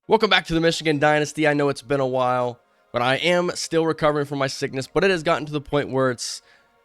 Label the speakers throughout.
Speaker 1: Welcome back to the Michigan Dynasty. I know it's been a while, but I am still recovering from my sickness, but it has gotten to the point where it's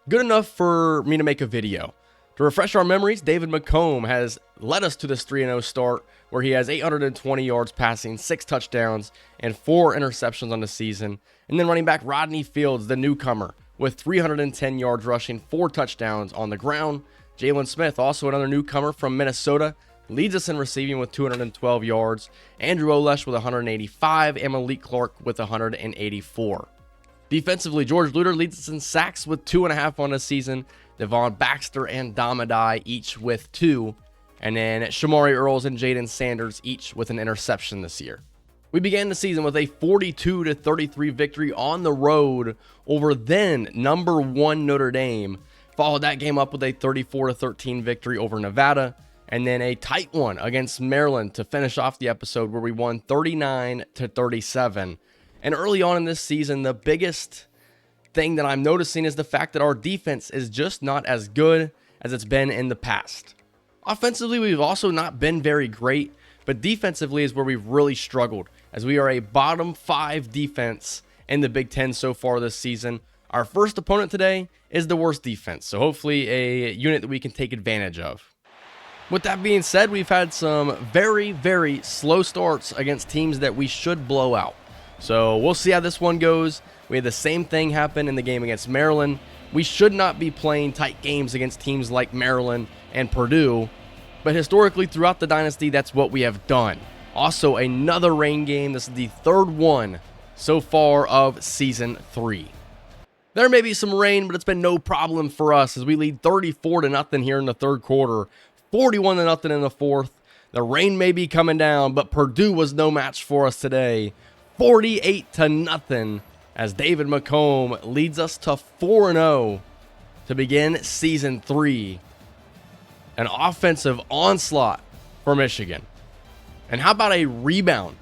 Speaker 1: good enough for me to make a video. To refresh our memories, David McComb has led us to this 3-0 start where he has 820 yards passing, 6 touchdowns, and 4 interceptions on the season. And then running back Rodney Fields, the newcomer, with 310 yards rushing, 4 touchdowns on the ground. Jalen Smith, also another newcomer from Minnesota, leads us in receiving with 212 yards. Andrew Olesh with 185, and Malik Clark with 184. Defensively, George Luter leads us in sacks with 2.5 on the season. Devon Baxter and Damadai each with 2. And then Shamari Earls and Jaden Sanders each with an interception this year. We began the season with a 42-33 victory on the road over then number 1 Notre Dame. Followed that game up with a 34-13 victory over Nevada. And then a tight one against Maryland to finish off the episode where we won 39-37. And early on in this season, the biggest thing that I'm noticing is the fact that our defense is just not as good as it's been in the past. Offensively, we've also not been very great, but defensively is where we've really struggled, as we are a bottom 5 defense in the Big Ten so far this season. Our first opponent today is the worst defense, so hopefully a unit that we can take advantage of. With that being said, we've had some very, very slow starts against teams that we should blow out. So we'll see how this one goes. We had the same thing happen in the game against Maryland. We should not be playing tight games against teams like Maryland and Purdue, but historically throughout the Dynasty, that's what we have done. Also, another rain game. This is the third one so far of Season 3. There may be some rain, but it's been no problem for us as we lead 34-0 here in the third quarter. 41-0 in the fourth. The rain may be coming down, but Purdue was no match for us today. 48-0 as David McComb leads us to 4-0 to begin Season 3. An offensive onslaught for Michigan. And how about a rebound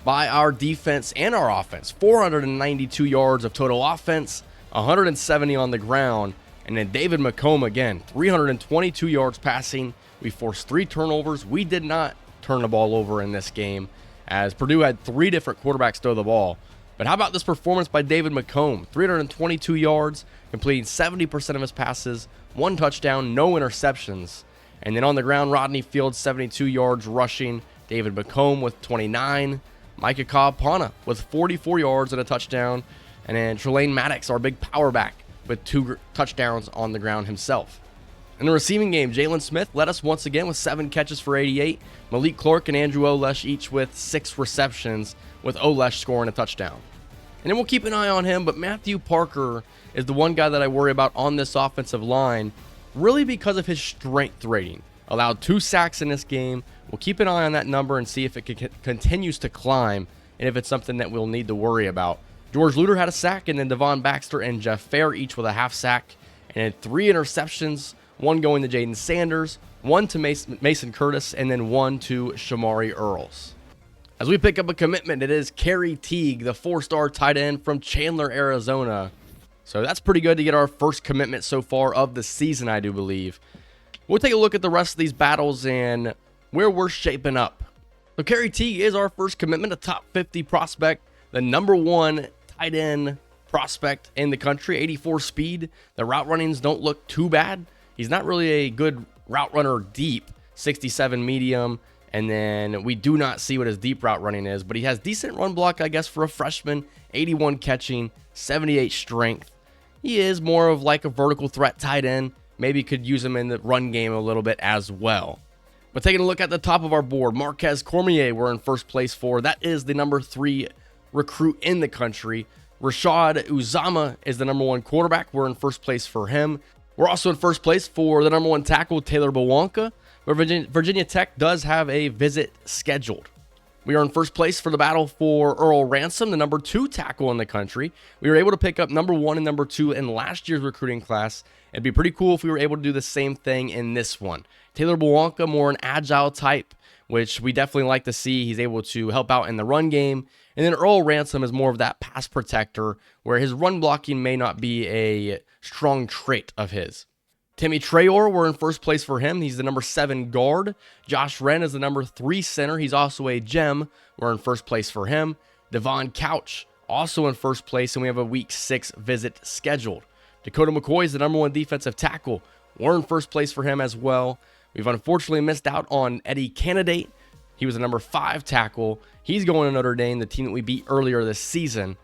Speaker 1: by our defense and our offense? 492 yards of total offense, 170 on the ground. And then David McComb again, 322 yards passing. We forced 3 turnovers. We did not turn the ball over in this game, as Purdue had 3 different quarterbacks throw the ball. But how about this performance by David McComb? 322 yards, completing 70% of his passes, 1 touchdown, no interceptions. And then on the ground, Rodney Fields, 72 yards rushing. David McComb with 29. Micah Kaapana with 44 yards and a touchdown. And then Trelane Maddox, our big power back, with 2 touchdowns on the ground himself. In the receiving game, Jalen Smith led us once again with 7 catches for 88. Malik Clark and Andrew Olesh each with 6 receptions, with Olesh scoring a touchdown. And then we'll keep an eye on him, but Matthew Parker is the one guy that I worry about on this offensive line, really because of his strength rating. Allowed 2 sacks in this game. We'll keep an eye on that number and see if it continues to climb and if it's something that we'll need to worry about. George Luter had a sack, and then Devon Baxter and Jeff Fair each with a half sack, and then 3 interceptions, 1 going to Jaden Sanders, 1 to Mason Curtis, and then 1 to Shamari Earls. As we pick up a commitment, it is Kerry Teague, the 4-star tight end from Chandler, Arizona. So that's pretty good to get our first commitment so far of the season, I do believe. We'll take a look at the rest of these battles and where we're shaping up. So Kerry Teague is our first commitment, a top 50 prospect, the number 1 tight end prospect in the country, 84 speed. The route runnings don't look too bad. He's not really a good route runner deep, 67 medium, and then we do not see what his deep route running is, but he has decent run block, I guess, for a freshman, 81 catching, 78 strength. He is more of like a vertical threat tight end. Maybe could use him in the run game a little bit as well. But taking a look at the top of our board, Marquez Cormier we're in first place for. That is the number 3 recruit in the country. Rashad Uzama is the number 1 quarterback. We're in first place for him. We're also in first place for the number 1 tackle, Taylor Bawanka, where Virginia Tech does have a visit scheduled. We are in first place for the battle for Earl Ransom, the number 2 tackle in the country. We were able to pick up number 1 and number 2 in last year's recruiting class. It'd be pretty cool if we were able to do the same thing in this one. Taylor Bawanka, more an agile type, which we definitely like to see. He's able to help out in the run game. And then Earl Ransom is more of that pass protector, where his run blocking may not be a strong trait of his. Timmy Traore, we're in first place for him. He's the number 7 guard. Josh Wren is the number 3 center. He's also a gem. We're in first place for him. Devon Couch, also in first place, and we have a week 6 visit scheduled. Dakota McCoy is the number 1 defensive tackle. We're in first place for him as well. We've unfortunately missed out on Eddie Candidate. He was a number 5 tackle. He's going to Notre Dame, the team that we beat earlier this season.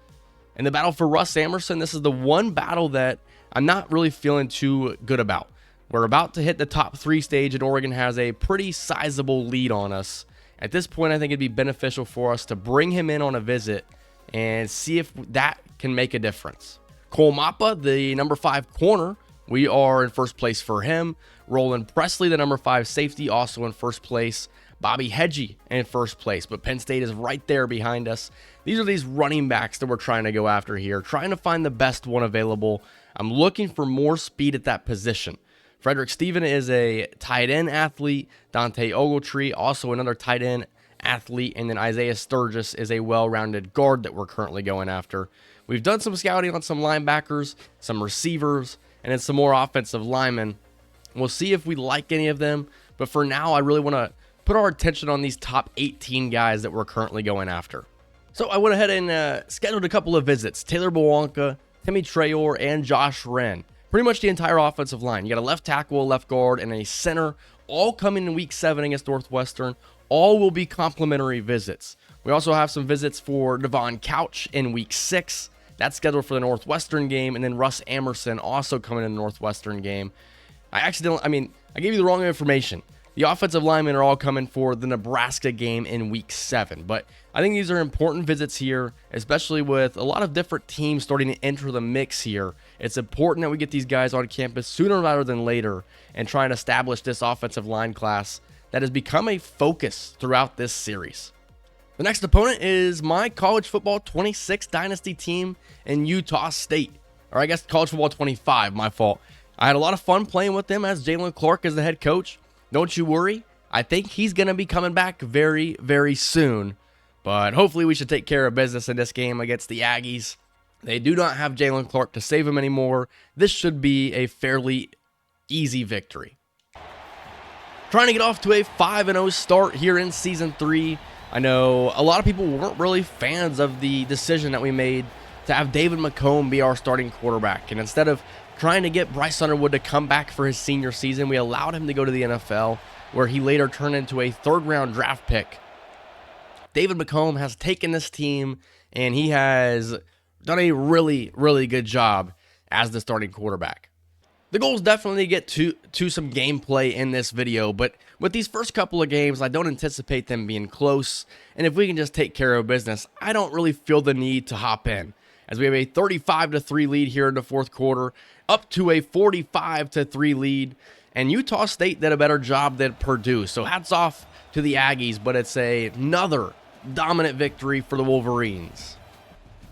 Speaker 1: In the battle for Russ Amerson, this is the one battle that I'm not really feeling too good about. We're about to hit the top 3 stage, and Oregon has a pretty sizable lead on us. At this point, I think it'd be beneficial for us to bring him in on a visit and see if that can make a difference. Cole Mappa, the number 5 corner, we are in first place for him. Roland Presley, the number 5 safety, also in first place. Bobby Hedgie in first place, but Penn State is right there behind us. These are these running backs that we're trying to go after here, trying to find the best one available. I'm looking for more speed at that position. Frederick Steven is a tight end athlete. Dante Ogletree, also another tight end athlete. And then Isaiah Sturgis is a well-rounded guard that we're currently going after. We've done some scouting on some linebackers, some receivers, and then some more offensive linemen. We'll see if we like any of them. But for now, I really want to put our attention on these top 18 guys that we're currently going after. So I went ahead and scheduled a couple of visits. Taylor Bowanka, Timmy Traore, and Josh Wren. Pretty much the entire offensive line. You got a left tackle, a left guard, and a center, all coming in week 7 against Northwestern. All will be complimentary visits. We also have some visits for Devon Couch in week 6. That's scheduled for the Northwestern game, and then Russ Amerson also coming in the Northwestern game. I gave you the wrong information. The offensive linemen are all coming for the Nebraska game in week 7. But I think these are important visits here, especially with a lot of different teams starting to enter the mix here. It's important that we get these guys on campus sooner rather than later and try and establish this offensive line class that has become a focus throughout this series. The next opponent is my college football 26 Dynasty team in Utah State. Or I guess college football 25, my fault. I had a lot of fun playing with them as Jalen Clark is the head coach. Don't you worry. I think he's going to be coming back very, very soon. But hopefully we should take care of business in this game against the Aggies. They do not have Jalen Clark to save him anymore. This should be a fairly easy victory. Trying to get off to a 5-0 start here in Season 3. I know a lot of people weren't really fans of the decision that we made to have David McComb be our starting quarterback. And instead of trying to get Bryce Underwood to come back for his senior season, we allowed him to go to the NFL, where he later turned into a 3rd-round draft pick. David McComb has taken this team, and he has done a really, really good job as the starting quarterback. The goal is definitely to get to some gameplay in this video, but with these first couple of games, I don't anticipate them being close, and if we can just take care of business, I don't really feel the need to hop in, as we have a 35-3 lead here in the 4th quarter, up to a 45-3 lead, and Utah State did a better job than Purdue, so hats off to the Aggies, but it's another dominant victory for the Wolverines.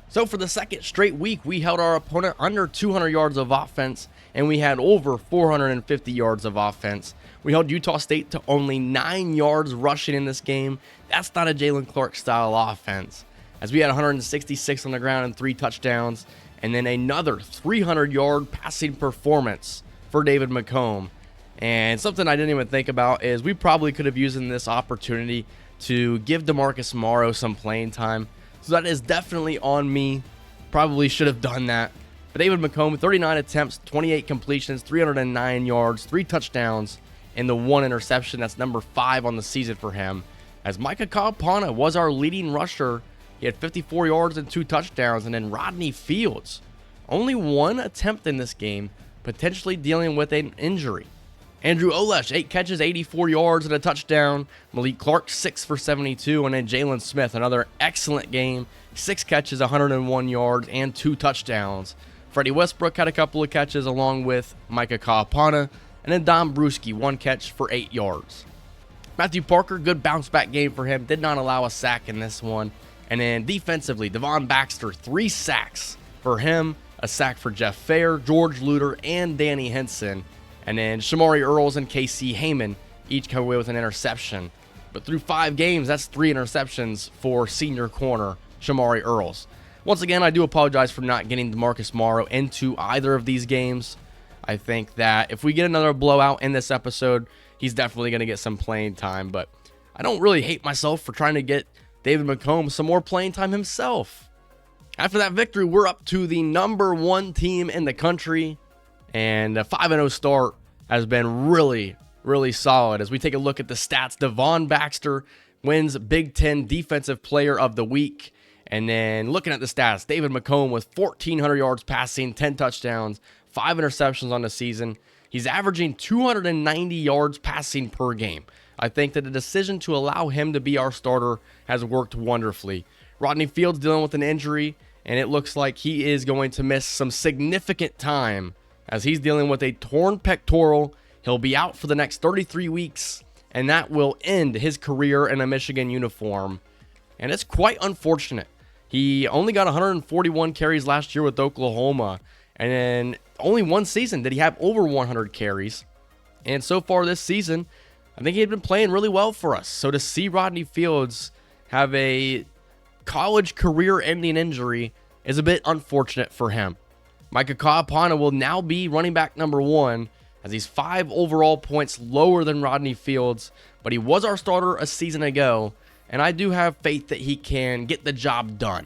Speaker 1: So for the second straight week, we held our opponent under 200 yards of offense, and we had over 450 yards of offense. We held Utah State to only 9 yards rushing in this game. That's not a Jalen Clark style offense, as we had 166 on the ground and 3 touchdowns, and then another 300-yard passing performance for David McComb. And something I didn't even think about is we probably could have used this opportunity to give DeMarcus Morrow some playing time. So that is definitely on me. Probably should have done that. But David McComb, 39 attempts, 28 completions, 309 yards, 3 touchdowns, and the 1 interception. That's number 5 on the season for him. As Micah Kalpana was our leading rusher. He had 54 yards and 2 touchdowns. And then Rodney Fields, only 1 attempt in this game, potentially dealing with an injury. Andrew Olesh, 8 catches, 84 yards and a touchdown. Malik Clark, 6 for 72. And then Jalen Smith, another excellent game. 6 catches, 101 yards, and 2 touchdowns. Freddie Westbrook had a couple of catches along with Micah Kalpana. And then Dom Brewski, 1 catch for 8 yards. Matthew Parker, good bounce back game for him. Did not allow a sack in this one. And then defensively, Devon Baxter, 3 sacks for him. A sack for Jeff Fair, George Luter, and Danny Henson. And then Shamari Earls and KC Heyman each come away with an interception. But through 5 games, that's 3 interceptions for senior corner Shamari Earls. Once again, I do apologize for not getting DeMarcus Morrow into either of these games. I think that if we get another blowout in this episode, he's definitely going to get some playing time. But I don't really hate myself for trying to get David McComb some more playing time himself. After that victory, we're up to the #1 team in the country. And a 5-0 start has been really, really solid. As we take a look at the stats, Devon Baxter wins Big Ten Defensive Player of the Week. And then looking at the stats, David McComb with 1,400 yards passing, 10 touchdowns, 5 interceptions on the season. He's averaging 290 yards passing per game. I think that the decision to allow him to be our starter has worked wonderfully. Rodney Fields dealing with an injury, and it looks like he is going to miss some significant time as he's dealing with a torn pectoral. He'll be out for the next 33 weeks, and that will end his career in a Michigan uniform. And it's quite unfortunate. He only got 141 carries last year with Oklahoma, and then only one season did he have over 100 carries. And so far this season, I think he had been playing really well for us. So to see Rodney Fields have a college career-ending injury is a bit unfortunate for him. Micah Kaapana will now be running back #1 as he's 5 overall points lower than Rodney Fields, but he was our starter a season ago, and I do have faith that he can get the job done.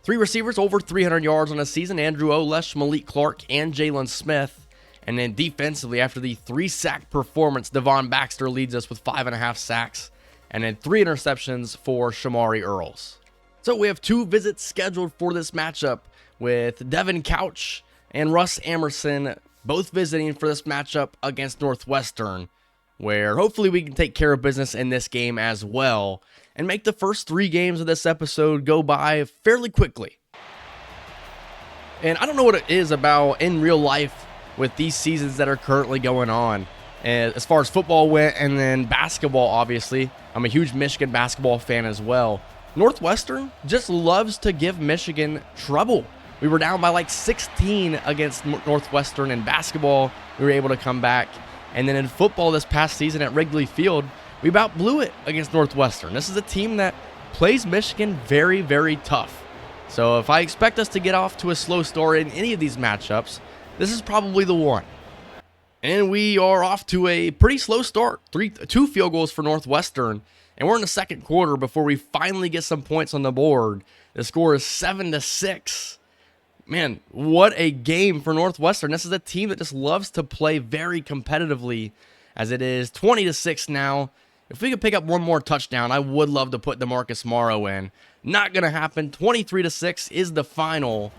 Speaker 1: 3 receivers over 300 yards on a season, Andrew Olesh, Malik Clark, and Jalen Smith. And then defensively, after the 3-sack performance, Devon Baxter leads us with 5.5 sacks, and then 3 interceptions for Shamari Earls. So we have 2 visits scheduled for this matchup, with Devin Couch and Russ Amerson both visiting for this matchup against Northwestern, where hopefully we can take care of business in this game as well and make the first 3 games of this episode go by fairly quickly. And I don't know what it is about in real life with these seasons that are currently going on. As far as football went, and then basketball, obviously. I'm a huge Michigan basketball fan as well. Northwestern just loves to give Michigan trouble. We were down by like 16 against Northwestern in basketball. We were able to come back. And then in football this past season at Wrigley Field, we about blew it against Northwestern. This is a team that plays Michigan very, very tough. So if I expect us to get off to a slow start in any of these matchups, this is probably the one. And we are off to a pretty slow start. 2 field goals for Northwestern. And we're in the second quarter before we finally get some points on the board. The score is 7-6. Man, what a game for Northwestern. This is a team that just loves to play very competitively, as it is 20-6 now. If we could pick up one more touchdown, I would love to put DeMarcus Morrow in. Not going to happen. 23-6 is the final.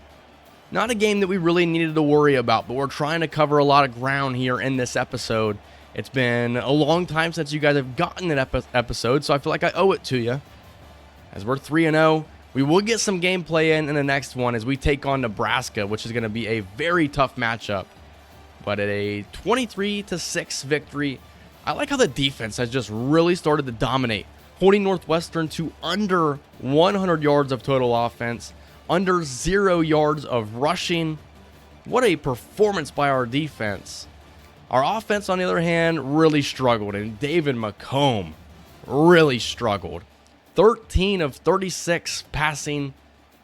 Speaker 1: Not a game that we really needed to worry about, but we're trying to cover a lot of ground here in this episode. It's been a long time since you guys have gotten an episode, so I feel like I owe it to you. As we're 3-0, we will get some gameplay in the next one as we take on Nebraska, which is going to be a very tough matchup. But at a 23-6 victory, I like how the defense has just really started to dominate, holding Northwestern to under 100 yards of total offense, under 0 yards of rushing. What a performance by our defense. Our offense, on the other hand, really struggled, and David McComb really struggled. 13 of 36 passing,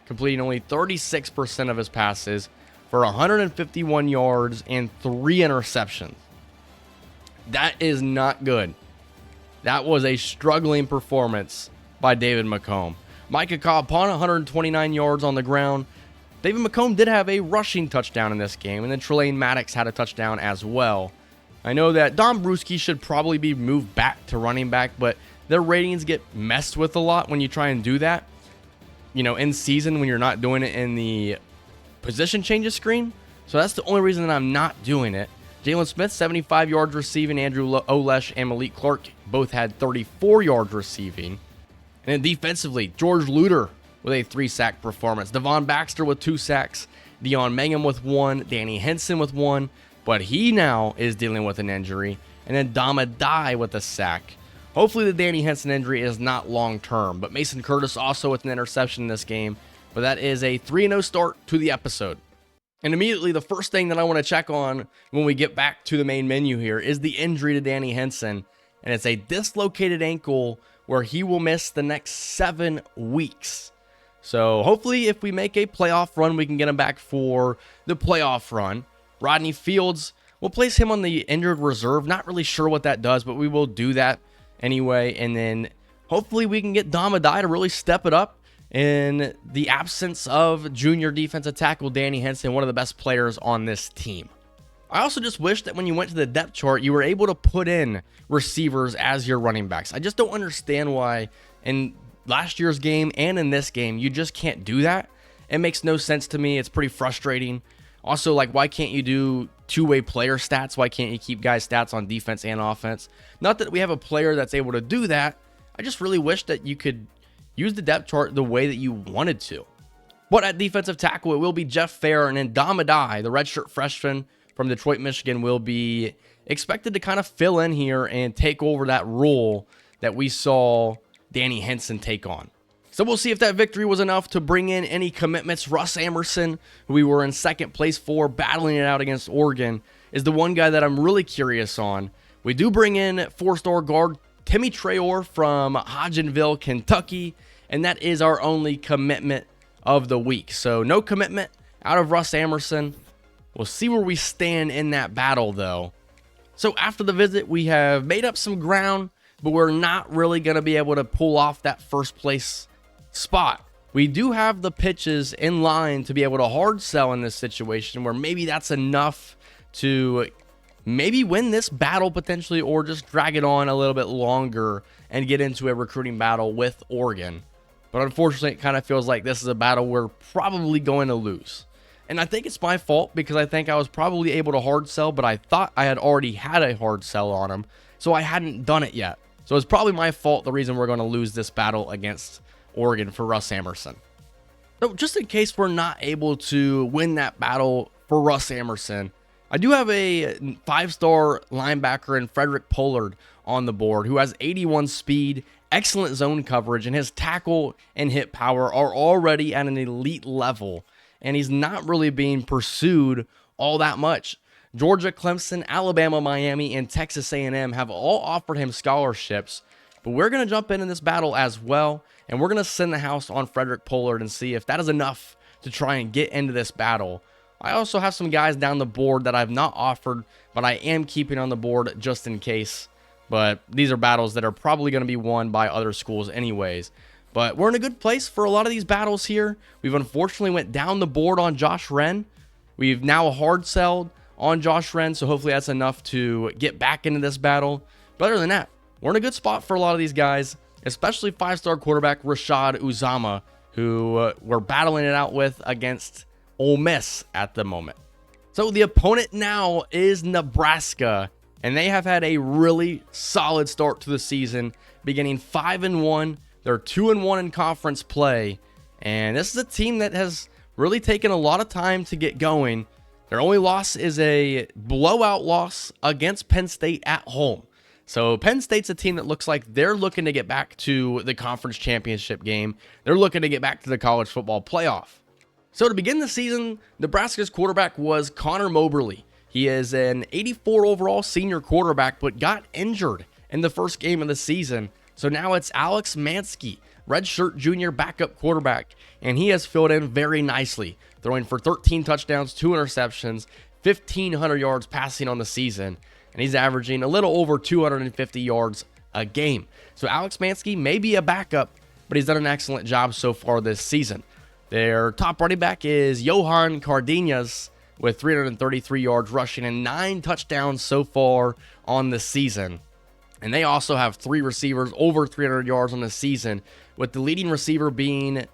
Speaker 1: completing only 36% of his passes for 151 yards and 3 interceptions. That is not good. That was a struggling performance by David McComb. Micah Kaapana, 129 yards on the ground. David McComb did have a rushing touchdown in this game, and then Trelane Maddox had a touchdown as well. I know that Don Bruschi should probably be moved back to running back, but their ratings get messed with a lot when you try and do that, in season when you're not doing it in the position changes screen. So that's the only reason that I'm not doing it. Jalen Smith, 75 yards receiving. Andrew Olesh and Malik Clark both had 34 yards receiving. And then defensively, George Luter with a 3-sack performance. Devon Baxter with 2 sacks. Dion Mangum with 1. Danny Henson with 1. But he now is dealing with an injury. And then Dama Dye with a sack. Hopefully the Danny Henson injury is not long-term. But Mason Curtis also with an interception in this game. But that is a 3-0 start to the episode. And immediately the first thing that I want to check on when we get back to the main menu here is the injury to Danny Henson. And it's a dislocated ankle where he will miss the next 7 weeks. So hopefully if we make a playoff run, we can get him back for the playoff run. Rodney Fields We'll place him on the injured reserve. Not really sure what that does, but we will do that anyway. And then hopefully we can get Damadai to really step it up in the absence of junior defensive tackle Danny Henson, one of the best players on this team. I also just wish that when you went to the depth chart, you were able to put in receivers as your running backs. I just don't understand why in last year's game and in this game, you just can't do that. It makes no sense to me. It's pretty frustrating. Also, like, why can't you do two-way player stats? Why can't you keep guys' stats on defense and offense? Not that we have a player that's able to do that. I just really wish that you could use the depth chart the way that you wanted to. But at defensive tackle, it will be Jeff Fair, and then Damadai, the redshirt freshman from Detroit, Michigan, will be expected to kind of fill in here and take over that role that we saw Danny Henson take on. So we'll see if that victory was enough to bring in any commitments. Russ Amerson, who we were in second place for, battling it out against Oregon, is the one guy that I'm really curious on. We do bring in four-star guard Timmy Traore from Hodgenville, Kentucky, and that is our only commitment of the week. So no commitment out of Russ Amerson. We'll see where we stand in that battle, though. So after the visit, we have made up some ground, but we're not really going to be able to pull off that first place spot. We do have the pitches in line to be able to hard sell in this situation, where maybe that's enough to maybe win this battle potentially, or just drag it on a little bit longer and get into a recruiting battle with Oregon. But unfortunately, it kind of feels like this is a battle we're probably going to lose. And I think it's my fault, because I think I was probably able to hard sell, but I thought I had already had a hard sell on him, so I hadn't done it yet. So it's probably my fault, the reason we're going to lose this battle against Oregon for Russ Amerson. So just in case we're not able to win that battle for Russ Amerson, I do have a five-star linebacker in Frederick Pollard on the board, who has 81 speed, excellent zone coverage, and his tackle and hit power are already at an elite level, and he's not really being pursued all that much. Georgia, Clemson, Alabama, Miami, and Texas A&M have all offered him scholarships, but we're going to jump in this battle as well, and we're going to send the house on Frederick Pollard and see if that is enough to try and get into this battle. I also have some guys down the board that I've not offered, but I am keeping on the board just in case. But these are battles that are probably going to be won by other schools anyways. But we're in a good place for a lot of these battles here. We've unfortunately went down the board on Josh Wren. We've now hard sold on Josh Wren, so hopefully that's enough to get back into this battle. But other than that, we're in a good spot for a lot of these guys, especially five-star quarterback Rashad Uzama, who we're battling it out with against Ole Miss at the moment. So the opponent now is Nebraska, and they have had a really solid start to the season, beginning 5-1. They're 2-1 in conference play, and this is a team that has really taken a lot of time to get going. Their only loss is a blowout loss against Penn State at home. So Penn State's a team that looks like they're looking to get back to the conference championship game. They're looking to get back to the college football playoff. So to begin the season, Nebraska's quarterback was Connor Moberly. He is an 84 overall senior quarterback, but got injured in the first game of the season. So now it's Alex Mansky, redshirt junior backup quarterback, and he has filled in very nicely, throwing for 13 touchdowns, 2 interceptions, 1,500 yards passing on the season, and he's averaging a little over 250 yards a game. So Alex Mansky may be a backup, but he's done an excellent job so far this season. Their top running back is Johan Cardenas with 333 yards rushing and 9 touchdowns so far on the season. And they also have 3 receivers over 300 yards on the season, with the leading receiver being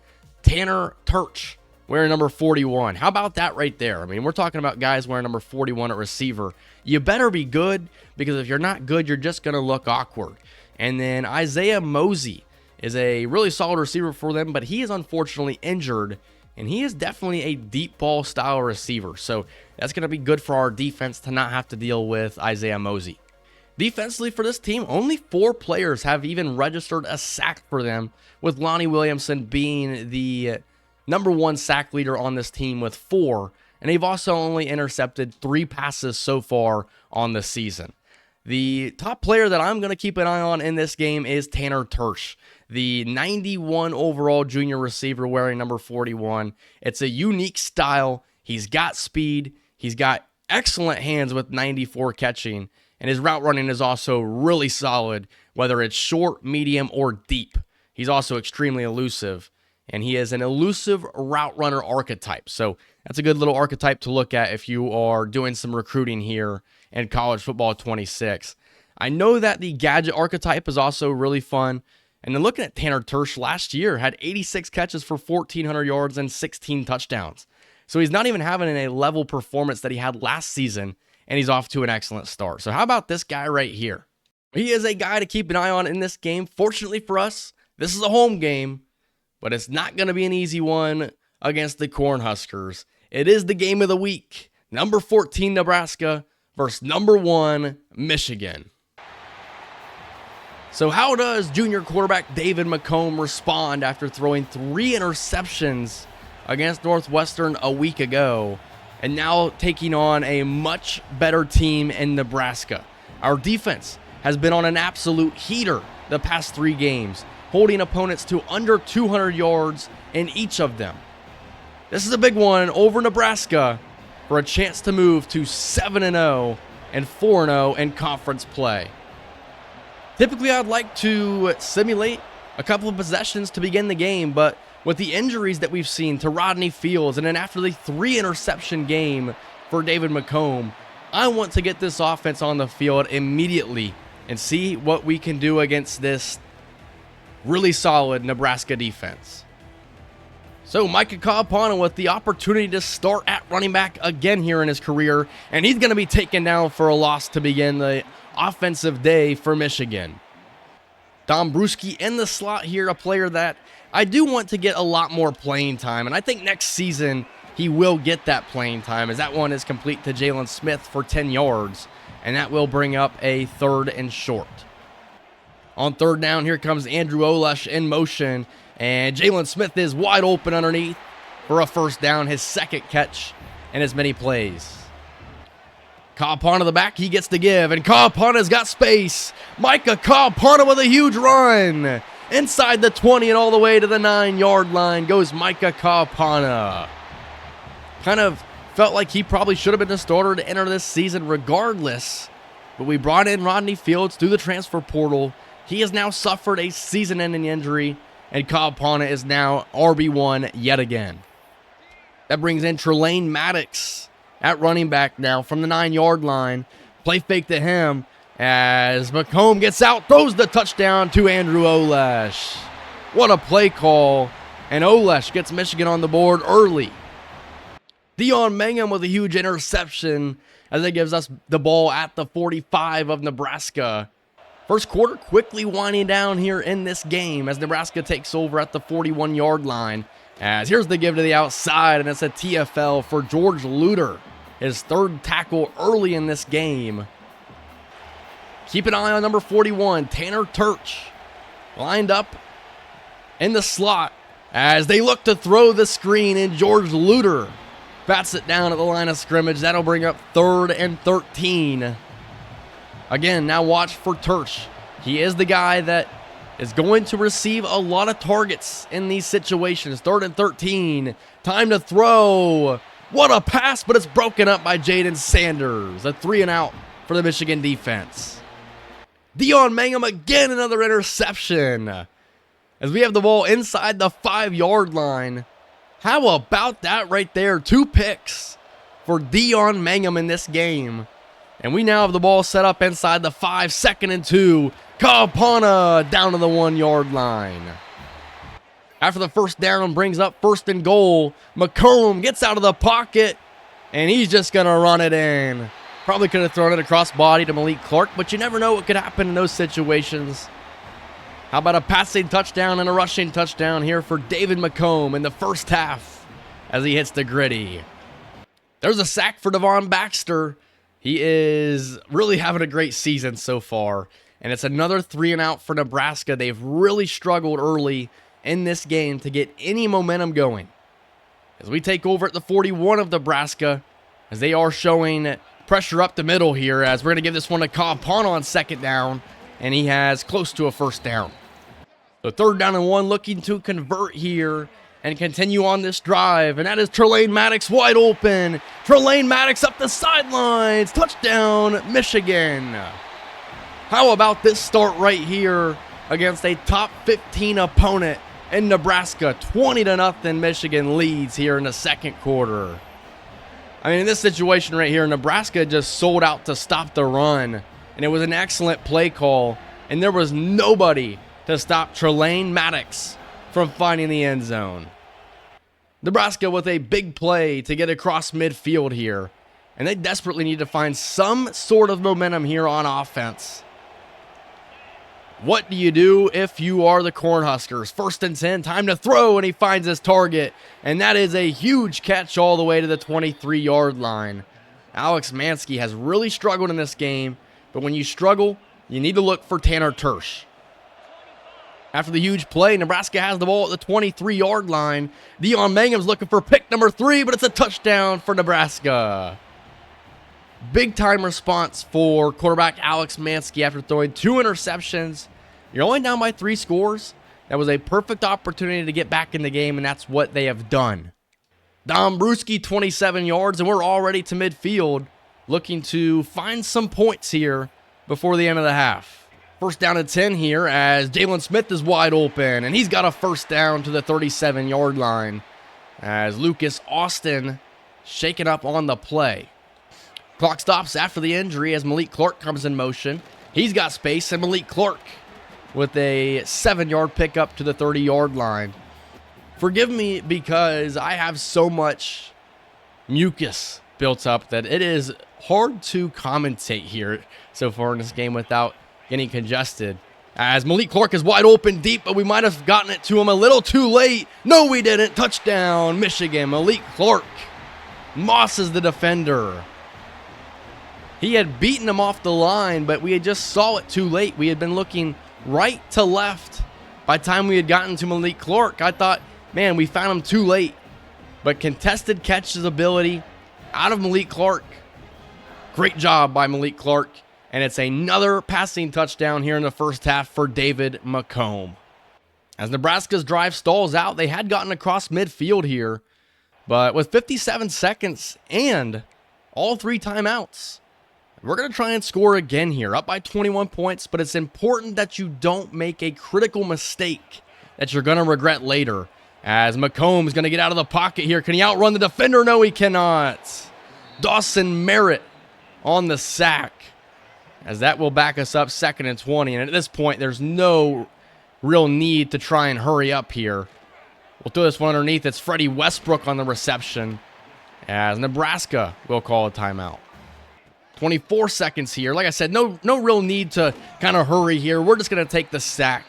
Speaker 1: Tanner Turch, wearing number 41. How about that right there? I mean, we're talking about guys wearing number 41 at receiver. You better be good, because if you're not good, you're just going to look awkward. And then Isaiah Mosey is a really solid receiver for them, but he is unfortunately injured, and he is definitely a deep ball style receiver. So that's going to be good for our defense to not have to deal with Isaiah Mosey. Defensively for this team, only 4 players have even registered a sack for them, with Lonnie Williamson being the number 1 sack leader on this team with 4, and they've also only intercepted 3 passes so far on the season. The top player that I'm going to keep an eye on in this game is Tanner Turch, the 91 overall junior receiver wearing number 41. It's a unique style. He's got speed. He's got excellent hands with 94 catching, and his route running is also really solid, whether it's short, medium, or deep. He's also extremely elusive, and he is an elusive route runner archetype. So that's a good little archetype to look at if you are doing some recruiting here in college football 26. I know that the gadget archetype is also really fun. And then looking at Tanner Tersch last year, had 86 catches for 1,400 yards and 16 touchdowns. So he's not even having a level performance that he had last season, and he's off to an excellent start. So how about this guy right here? He is a guy to keep an eye on in this game. Fortunately for us, this is a home game, but it's not going to be an easy one against the Cornhuskers. It is the game of the week. Number 14, Nebraska versus number 1, Michigan. So how does junior quarterback David McComb respond after throwing 3 interceptions against Northwestern a week ago and now taking on a much better team in Nebraska? Our defense has been on an absolute heater the past 3 games, holding opponents to under 200 yards in each of them. This is a big one over Nebraska for a chance to move to 7-0 and 4-0 in conference play. Typically, I'd like to simulate a couple of possessions to begin the game, but with the injuries that we've seen to Rodney Fields and then after the 3 interception game for David McComb, I want to get this offense on the field immediately and see what we can do against this really solid Nebraska defense. So Micah Kaapana with the opportunity to start at running back again here in his career, and he's going to be taken down for a loss to begin the offensive day for Michigan. Dombrowski in the slot here, a player that I do want to get a lot more playing time, and I think next season he will get that playing time, as that one is complete to Jalen Smith for 10 yards, and that will bring up a 3rd and short. On 3rd down, here comes Andrew Olesh in motion, and Jalen Smith is wide open underneath for a 1st down, his 2nd catch in as many plays. Kaapana the back, he gets to give, and Kaapana's got space. Micah Kaapana with a huge run. Inside the 20 and all the way to the 9-yard line goes Micah Kaapana. Kind of felt like he probably should have been the starter to enter this season regardless, but we brought in Rodney Fields through the transfer portal. He has now suffered a season-ending injury, and Kaapana is now RB1 yet again. That brings in Trelane Maddox at running back now from the 9-yard line. Play fake to him as McComb gets out, throws the touchdown to Andrew Olesh. What a play call, and Olesh gets Michigan on the board early. Dion Mangum with a huge interception as it gives us the ball at the 45 of Nebraska. First quarter quickly winding down here in this game as Nebraska takes over at the 41-yard line. As here's the give to the outside, and it's a TFL for George Luter, his 3rd tackle early in this game. Keep an eye on number 41, Tanner Tersch, lined up in the slot as they look to throw the screen, and George Luter bats it down at the line of scrimmage. That'll bring up 3rd and 13. Again, now watch for Tersch. He is the guy that is going to receive a lot of targets in these situations. 3rd and 13. Time to throw. What a pass, but it's broken up by Jaden Sanders. A 3-and-out for the Michigan defense. Dion Mangum again, another interception. As we have the ball inside the 5-yard line. How about that right there? 2 picks for Dion Mangum in this game. And we now have the ball set up inside the 5, 2nd and 2. Kaapana down to the 1-yard line. After the 1st down brings up 1st and goal, McComb gets out of the pocket, and he's just going to run it in. Probably could have thrown it across body to Malik Clark, but you never know what could happen in those situations. How about a passing touchdown and a rushing touchdown here for David McComb in the 1st half as he hits the gritty. There's a sack for Devon Baxter. He is really having a great season so far, and it's another 3-and-out for Nebraska. They've really struggled early in this game to get any momentum going. As we take over at the 41 of Nebraska, as they are showing pressure up the middle here, as we're going to give this one to Kaapana on 2nd down, and he has close to a 1st down. So 3rd down and 1, looking to convert here and continue on this drive. And that is Trelane Maddox wide open. Trelane Maddox up the sidelines. Touchdown, Michigan. How about this start right here against a top 15 opponent in Nebraska? 20-0 Michigan leads here in the second quarter. I mean, in this situation right here, Nebraska just sold out to stop the run. And it was an excellent play call. And there was nobody to stop Trelane Maddox from finding the end zone. Nebraska with a big play to get across midfield here. And they desperately need to find some sort of momentum here on offense. What do you do if you are the Cornhuskers? 1st and 10, time to throw, and he finds his target. And that is a huge catch all the way to the 23-yard line. Alex Mansky has really struggled in this game, but when you struggle, you need to look for Tanner Tersch. After the huge play, Nebraska has the ball at the 23-yard line. Deion Mangum's looking for pick number 3, but it's a touchdown for Nebraska. Big-time response for quarterback Alex Mansky after throwing 2 interceptions. You're only down by 3 scores. That was a perfect opportunity to get back in the game, and that's what they have done. Dom Brewski, 27 yards, and we're already to midfield, looking to find some points here before the end of the half. 1st down and 10 here as Jalen Smith is wide open, and he's got a 1st down to the 37-yard line as Lucas Austin shaken up on the play. Clock stops after the injury as Malik Clark comes in motion. He's got space, and Malik Clark with a 7-yard pickup to the 30-yard line. Forgive me because I have so much mucus built up that it is hard to commentate here so far in this game without getting congested. As Malik Clark is wide open deep, but we might have gotten it to him a little too late. No, we didn't. Touchdown, Michigan. Malik Clark mosses the defender. He had beaten him off the line, but we had just saw it too late. We had been looking right to left by the time we had gotten to Malik Clark. I thought, man, we found him too late. But contested catches ability out of Malik Clark. Great job by Malik Clark. And it's another passing touchdown here in the first half for David McComb. As Nebraska's drive stalls out, they had gotten across midfield here. But with 57 seconds and all 3 timeouts, we're going to try and score again here, up by 21 points, but it's important that you don't make a critical mistake that you're going to regret later. As McComb is going to get out of the pocket here. Can he outrun the defender? No, he cannot. Dawson Merritt on the sack, as that will back us up 2nd and 20. And at this point, there's no real need to try and hurry up here. We'll throw this one underneath. It's Freddie Westbrook on the reception, as Nebraska will call a timeout. 24 seconds here. Like I said, no real need to kind of hurry here. We're just going to take the sack.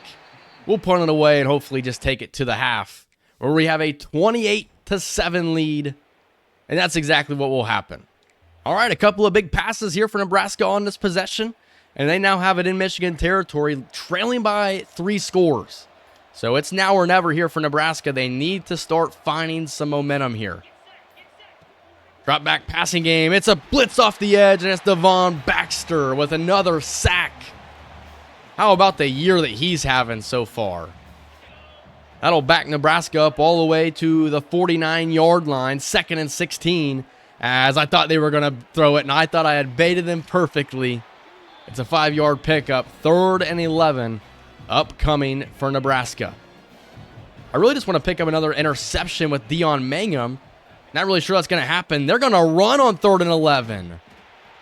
Speaker 1: We'll punt it away and hopefully just take it to the half, where we have a 28-7 lead, and that's exactly what will happen. All right, a couple of big passes here for Nebraska on this possession, and they now have it in Michigan territory, trailing by 3 scores. So it's now or never here for Nebraska. They need to start finding some momentum here. Drop back passing game. It's a blitz off the edge, and it's Devon Baxter with another sack. How about the year that he's having so far? That'll back Nebraska up all the way to the 49-yard line, 2nd and 16, as I thought they were going to throw it, and I thought I had baited them perfectly. It's a 5-yard pickup, 3rd and 11, upcoming for Nebraska. I really just want to pick up another interception with Deion Mangum. Not really sure that's going to happen. They're going to run on 3rd and 11.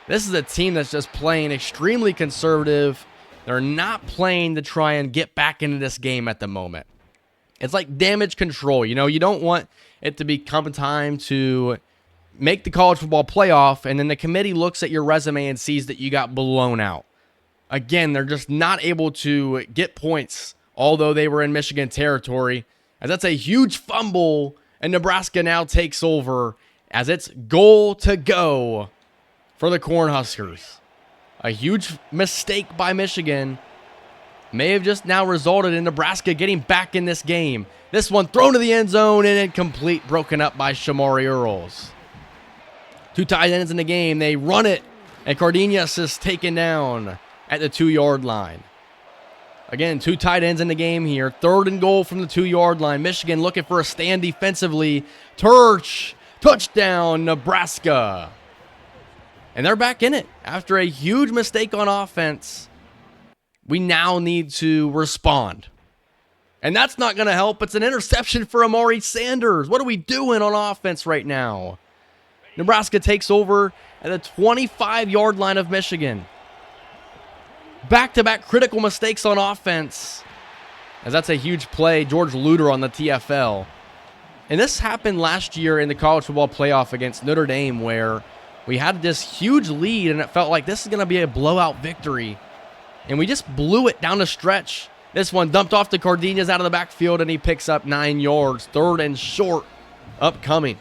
Speaker 1: This is a team that's just playing extremely conservative. They're not playing to try and get back into this game at the moment. It's like damage control. You know, you don't want it to become time to make the college football playoff, and then the committee looks at your resume and sees that you got blown out. Again, they're just not able to get points, although they were in Michigan territory, as that's a huge fumble. And Nebraska now takes over as it's goal to go for the Cornhuskers. A huge mistake by Michigan may have just now resulted in Nebraska getting back in this game. This one thrown to the end zone and incomplete, broken up by Shamari Earls. 2 tight ends in the game. They run it, and Cardenas is taken down at the 2-yard line. Again, 2 tight ends in the game here. 3rd and goal from the 2-yard line. Michigan looking for a stand defensively. Turch, touchdown, Nebraska. And they're back in it. After a huge mistake on offense, we now need to respond. And that's not going to help. It's an interception for Amari Sanders. What are we doing on offense right now? Nebraska takes over at the 25-yard line of Michigan. Back-to-back critical mistakes on offense, as that's a huge play. George Luter on the TFL. And this happened last year in the college football playoff against Notre Dame, where we had this huge lead, and it felt like this is going to be a blowout victory. And we just blew it down the stretch. This one dumped off to Cardenas out of the backfield, and he picks up 9 yards. 3rd and short upcoming.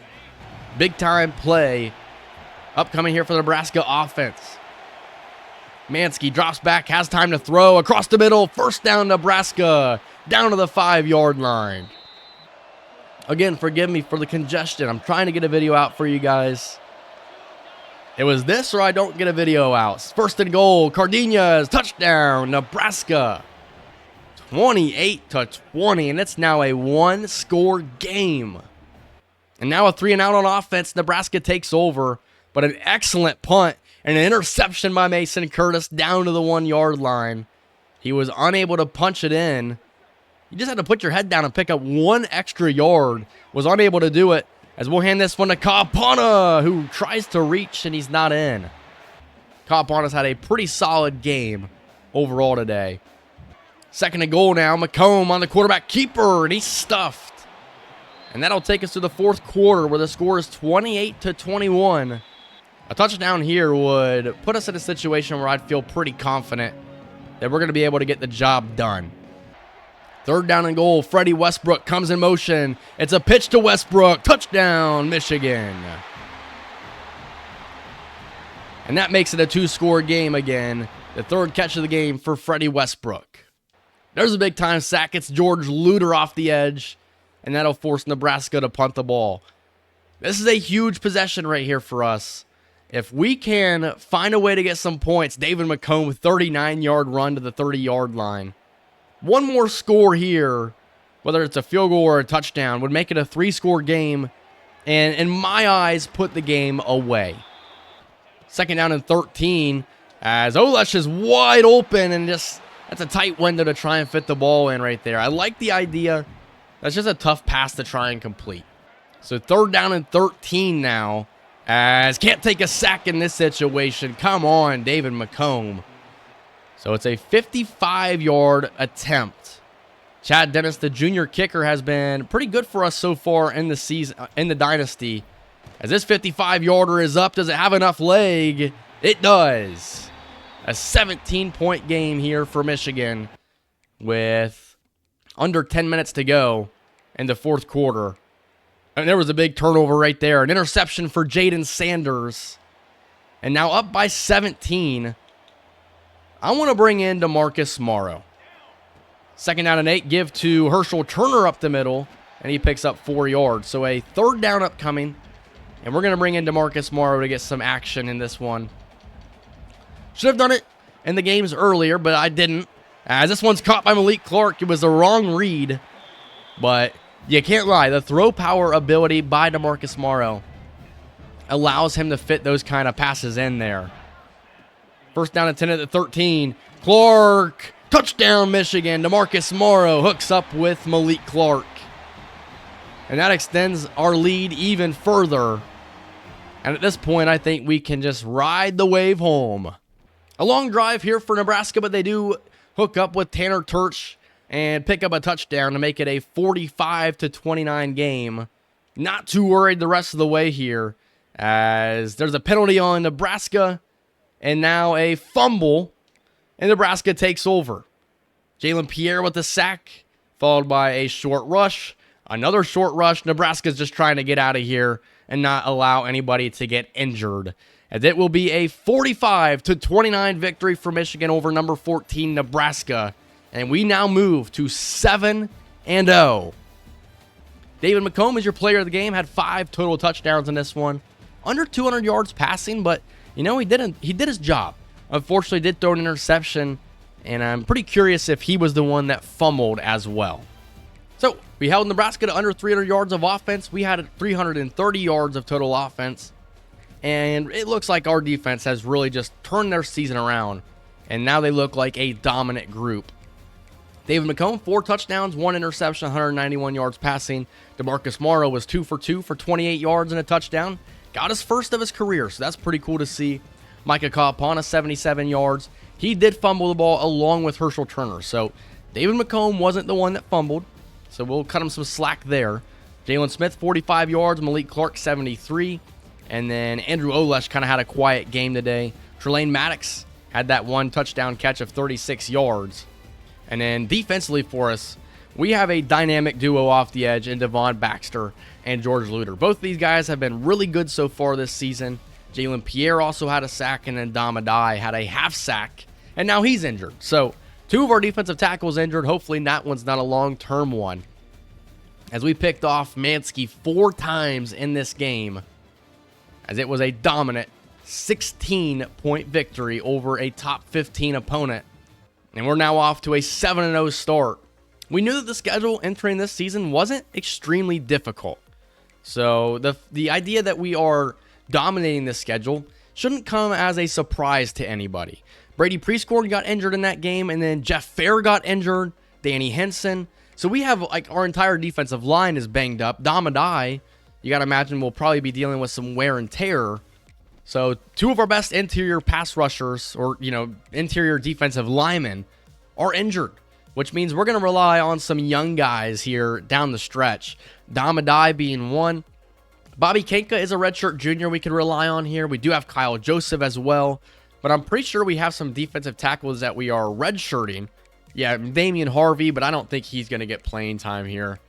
Speaker 1: Big-time play upcoming here for the Nebraska offense. Mansky drops back, has time to throw across the middle. 1st down, Nebraska, down to the 5-yard line. Again, forgive me for the congestion. I'm trying to get a video out for you guys. It was this or I don't get a video out. 1st and goal, Cardenas, touchdown, Nebraska. 28-20, and it's now a 1-score game. And now a 3-and-out on offense. Nebraska takes over, but an excellent punt and an interception by Mason Curtis down to the 1-yard line. He was unable to punch it in. You just had to put your head down and pick up 1 extra yard. Was unable to do it, as we'll hand this one to Kapana, who tries to reach, and he's not in. Kapana's had a pretty solid game overall today. 2nd and goal now. McComb on the quarterback keeper, and he's stuffed. And that'll take us to the 4th quarter, where the score is 28-21. A touchdown here would put us in a situation where I'd feel pretty confident that we're going to be able to get the job done. 3rd down and goal. Freddie Westbrook comes in motion. It's a pitch to Westbrook. Touchdown, Michigan. And that makes it a 2-score game again. The 3rd catch of the game for Freddie Westbrook. There's a big-time sack. It's George Luter off the edge, and that'll force Nebraska to punt the ball. This is a huge possession right here for us. If we can find a way to get some points, David McComb, 39-yard run to the 30-yard line. One more score here, whether it's a field goal or a touchdown, would make it a 3-score game, and in my eyes, put the game away. 2nd down and 13, as Olesh is wide open, and just, that's a tight window to try and fit the ball in right there. I like the idea. That's just a tough pass to try and complete. So 3rd down and 13 now, as can't take a sack in this situation. Come on, David McComb. So it's a 55-yard attempt. Chad Dennis, the junior kicker, has been pretty good for us so far in the season, in the Dynasty. As this 55-yarder is up, does it have enough leg? It does. A 17-point game here for Michigan with under 10 minutes to go in the 4th quarter. And there was a big turnover right there. An interception for Jaden Sanders. And now up by 17. I want to bring in DeMarcus Morrow. 2nd down and 8. Give to Herschel Turner up the middle. And he picks up 4 yards. So a 3rd down upcoming. And we're going to bring in DeMarcus Morrow to get some action in this one. Should have done it in the games earlier, but I didn't. As this one's caught by Malik Clark. It was the wrong read. But you can't lie. The throw power ability by DeMarcus Morrow allows him to fit those kind of passes in there. 1st down and 10 at the 13. Clark. Touchdown, Michigan. DeMarcus Morrow hooks up with Malik Clark. And that extends our lead even further. And at this point, I think we can just ride the wave home. A long drive here for Nebraska, but they do hook up with Tanner Turch and pick up a touchdown to make it a 45-29 game. Not too worried the rest of the way here, as there's a penalty on Nebraska, and now a fumble, and Nebraska takes over. Jalen Pierre with the sack, followed by a short rush. Another short rush. Nebraska's just trying to get out of here and not allow anybody to get injured. And it will be a 45-29 victory for Michigan over number 14, Nebraska. And we now move to 7-0. David McComb is your player of the game. Had 5 total touchdowns in this one. Under 200 yards passing, but, you know, he did his job. Unfortunately, did throw an interception and I'm pretty curious if he was the one that fumbled as well. So we held Nebraska to under 300 yards of offense. We had 330 yards of total offense. And it looks like our defense has really just turned their season around. And now they look like a dominant group. David McComb, 4 touchdowns, 1 interception, 191 yards passing. DeMarcus Morrow was 2 for 2 for 28 yards and a touchdown. Got his first of his career, so that's pretty cool to see. Micah Kaapana, 77 yards. He did fumble the ball along with Herschel Turner. So David McComb wasn't the one that fumbled. So we'll cut him some slack there. Jalen Smith, 45 yards. Malik Clark, 73. And then Andrew Olesh kind of had a quiet game today. Trelane Maddox had that 1 touchdown catch of 36 yards. And then defensively for us, we have a dynamic duo off the edge in Devon Baxter and George Luter. Both of these guys have been really good so far this season. Jalen Pierre also had a sack, and then Dom Adai had a half sack, and now he's injured. So 2 of our defensive tackles injured. Hopefully that one's not a long-term one. As we picked off Mansky 4 times in this game, as it was a dominant 16-point victory over a top 15 opponent. And we're now off to a 7-0 start. We knew that the schedule entering this season wasn't extremely difficult. So the idea that we are dominating this schedule shouldn't come as a surprise to anybody. Brady Prescorn got injured in that game, and then Jeff Fair got injured, Danny Henson. So we have, like, our entire defensive line is banged up. Dom Adai, you got to imagine, will probably be dealing with some wear and tear. So 2 of our best interior pass rushers, or, interior defensive linemen, are injured, which means we're going to rely on some young guys here down the stretch. Dom Adai being one. Bobby Kenka is a redshirt junior we can rely on here. We do have Kyle Joseph as well, but I'm pretty sure we have some defensive tackles that we are redshirting. Yeah, Damian Harvey, but I don't think he's going to get playing time here.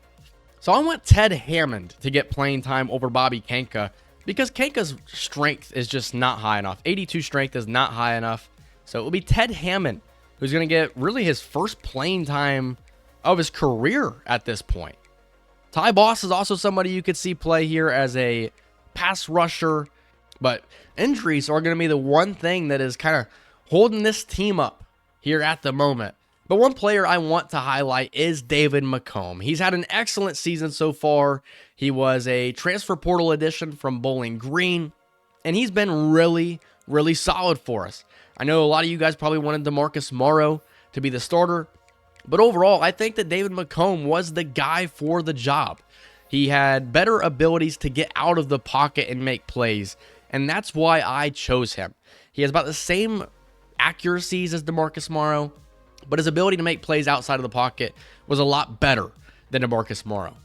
Speaker 1: So I want Ted Hammond to get playing time over Bobby Kenka, because Kenka's strength is just not high enough. 82 strength is not high enough. So it will be Ted Hammond who's going to get really his first playing time of his career at this point. Ty Boss is also somebody you could see play here as a pass rusher, but injuries are going to be the one thing that is kind of holding this team up here at the moment. But one player I want to highlight is David McComb. He's had an excellent season so far. He was a transfer portal addition from Bowling Green, and he's been really, really solid for us. I know a lot of you guys probably wanted DeMarcus Morrow to be the starter, but overall, I think that David McComb was the guy for the job. He had better abilities to get out of the pocket and make plays, and that's why I chose him. He has about the same accuracies as DeMarcus Morrow, but his ability to make plays outside of the pocket was a lot better than DeMarcus Morrow.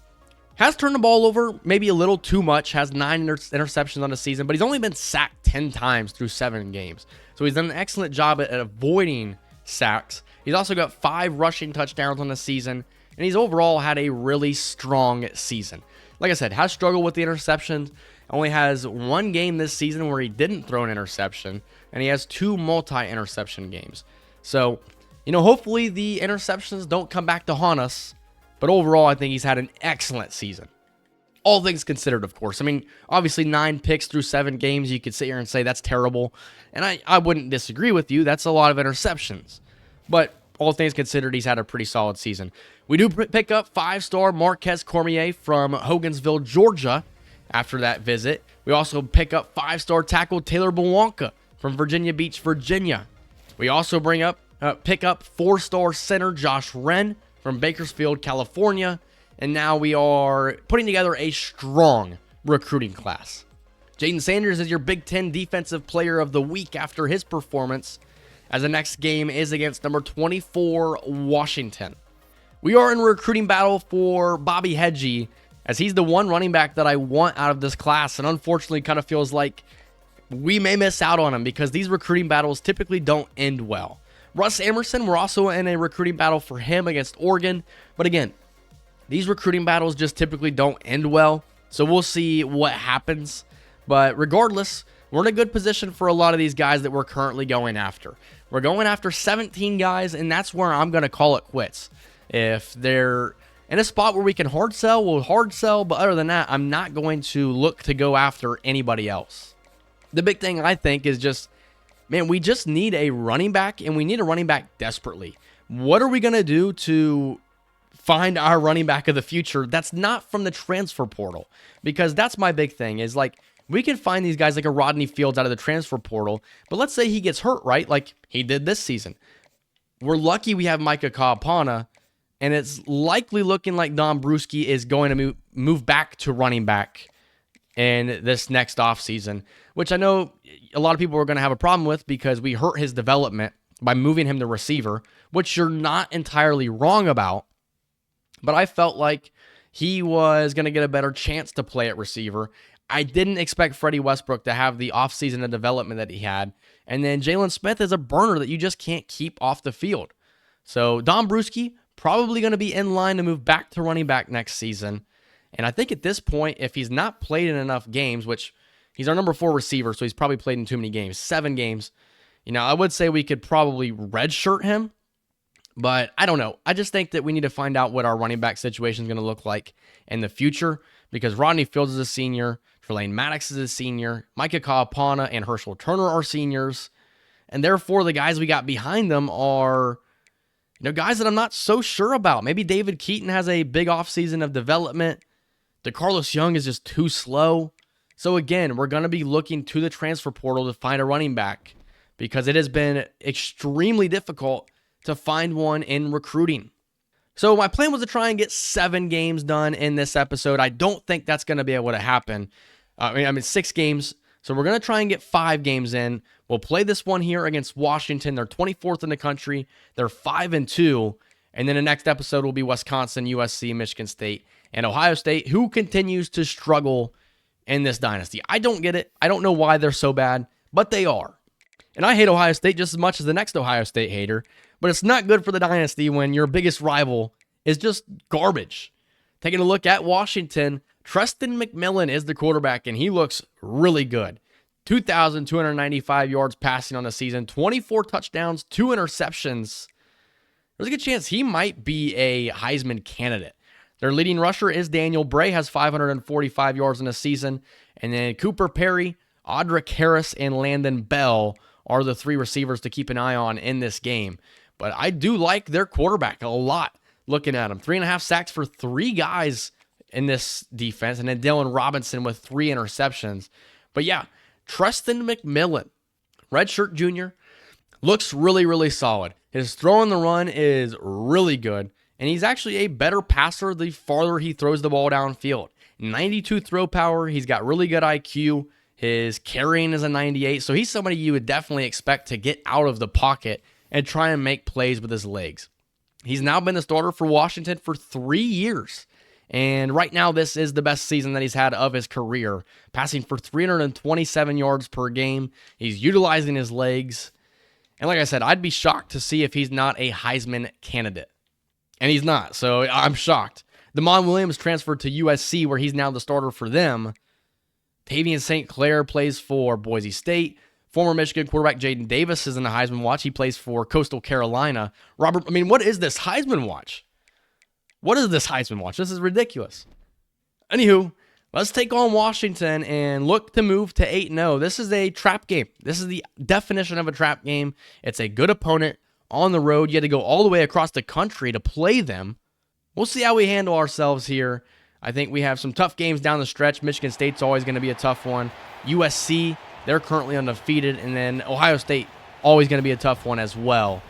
Speaker 1: Has turned the ball over maybe a little too much, has 9 interceptions on the season, but he's only been sacked 10 times through 7 games. So he's done an excellent job at avoiding sacks. He's also got 5 rushing touchdowns on the season, and he's overall had a really strong season. Like I said, has struggled with the interceptions, only has 1 game this season where he didn't throw an interception, and he has 2 multi-interception games. So, hopefully the interceptions don't come back to haunt us, but overall, I think he's had an excellent season. All things considered, of course. I mean, obviously 9 picks through 7 games, you could sit here and say that's terrible, and I wouldn't disagree with you. That's a lot of interceptions. But all things considered, he's had a pretty solid season. We do pick up 5-star Marquez Cormier from Hogansville, Georgia, after that visit. We also pick up 5-star tackle Taylor Bwanka from Virginia Beach, Virginia. We also pick up 4-star center Josh Wren from Bakersfield, California, and now we are putting together a strong recruiting class. Jaden Sanders is your Big Ten Defensive Player of the Week after his performance, as the next game is against number 24, Washington. We are in a recruiting battle for Bobby Hedgie, as he's the one running back that I want out of this class, and unfortunately kind of feels like we may miss out on him because these recruiting battles typically don't end well. Russ Emerson, we're also in a recruiting battle for him against Oregon. But again, these recruiting battles just typically don't end well. So we'll see what happens. But regardless, we're in a good position for a lot of these guys that we're currently going after. We're going after 17 guys, and that's where I'm going to call it quits. If they're in a spot where we can hard sell, we'll hard sell. But other than that, I'm not going to look to go after anybody else. The big thing, I think, is just man, we just need a running back, and we need a running back desperately. What are we going to do to find our running back of the future that's not from the transfer portal? Because that's my big thing is like, we can find these guys like a Rodney Fields out of the transfer portal, but let's say he gets hurt, right? Like he did this season. We're lucky we have Micah Kaapana, and it's likely looking like Don Bruschi is going to move back to running back in this next offseason, which I know a lot of people are going to have a problem with because we hurt his development by moving him to receiver, which you're not entirely wrong about. But I felt like he was going to get a better chance to play at receiver. I didn't expect Freddie Westbrook to have the offseason of development that he had. And then Jalen Smith is a burner that you just can't keep off the field. So Don Bruschi probably going to be in line to move back to running back next season. And I think at this point, if he's not played in enough games, which he's our number 4 receiver, so he's probably played in too many games, 7 games. I would say we could probably redshirt him. But I don't know. I just think that we need to find out what our running back situation is going to look like in the future because Rodney Fields is a senior, Trelane Maddox is a senior, Micah Kaapana and Herschel Turner are seniors, and therefore the guys we got behind them are guys that I'm not so sure about. Maybe David Keaton has a big offseason of development. DeCarlos Young is just too slow. So again, we're going to be looking to the transfer portal to find a running back because it has been extremely difficult to find one in recruiting. So my plan was to try and get 7 games done in this episode. I don't think that's going to be able to happen. I mean 6 games. So we're going to try and get 5 games in. We'll play this one here against Washington. They're 24th in the country. They're 5-2. And then the next episode will be Wisconsin, USC, Michigan State, and Ohio State, who continues to struggle in this dynasty. I don't get it. I don't know why they're so bad, but they are. And I hate Ohio State just as much as the next Ohio State hater, but it's not good for the dynasty when your biggest rival is just garbage. Taking a look at Washington, Treston McMillan is the quarterback, and he looks really good. 2,295 yards passing on the season, 24 touchdowns, 2 interceptions. There's a good chance he might be a Heisman candidate. Their leading rusher is Daniel Bray, has 545 yards in a season. And then Cooper Perry, Audric Harris, and Landon Bell are the 3 receivers to keep an eye on in this game. But I do like their quarterback a lot looking at him. 3.5 sacks for 3 guys in this defense. And then Dylan Robinson with 3 interceptions. But yeah, Treston McMillan, redshirt junior, looks really, really solid. His throw on the run is really good. And he's actually a better passer the farther he throws the ball downfield. 92 throw power. He's got really good IQ. His carrying is a 98. So he's somebody you would definitely expect to get out of the pocket and try and make plays with his legs. He's now been the starter for Washington for 3 years. And right now, this is the best season that he's had of his career, passing for 327 yards per game. He's utilizing his legs. And like I said, I'd be shocked to see if he's not a Heisman candidate. And he's not, so I'm shocked. Damon Williams transferred to USC, where he's now the starter for them. Tavian St. Clair plays for Boise State. Former Michigan quarterback Jaden Davis is in the Heisman watch. He plays for Coastal Carolina. What is this Heisman watch? What is this Heisman watch? This is ridiculous. Anywho, let's take on Washington and look to move to 8-0. This is a trap game. This is the definition of a trap game. It's a good opponent on the road. You had to go all the way across the country to play them. We'll see how we handle ourselves here. I think we have some tough games down the stretch. Michigan State's always going to be a tough one. USC, they're currently undefeated. And then Ohio State, always going to be a tough one as well.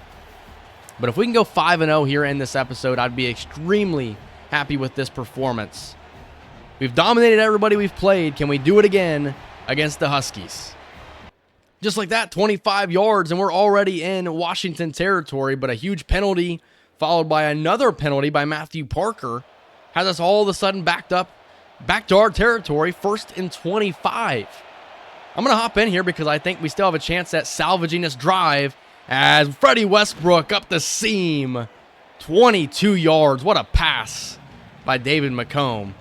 Speaker 1: But if we can go 5-0 here in this episode, I'd be extremely happy with this performance. We've dominated everybody we've played. Can we do it again against the Huskies? Just like that, 25 yards, and we're already in Washington territory, but a huge penalty followed by another penalty by Matthew Parker has us all of a sudden back to our territory, 1st and 25. I'm going to hop in here because I think we still have a chance at salvaging this drive as Freddie Westbrook up the seam, 22 yards. What a pass by David McComb.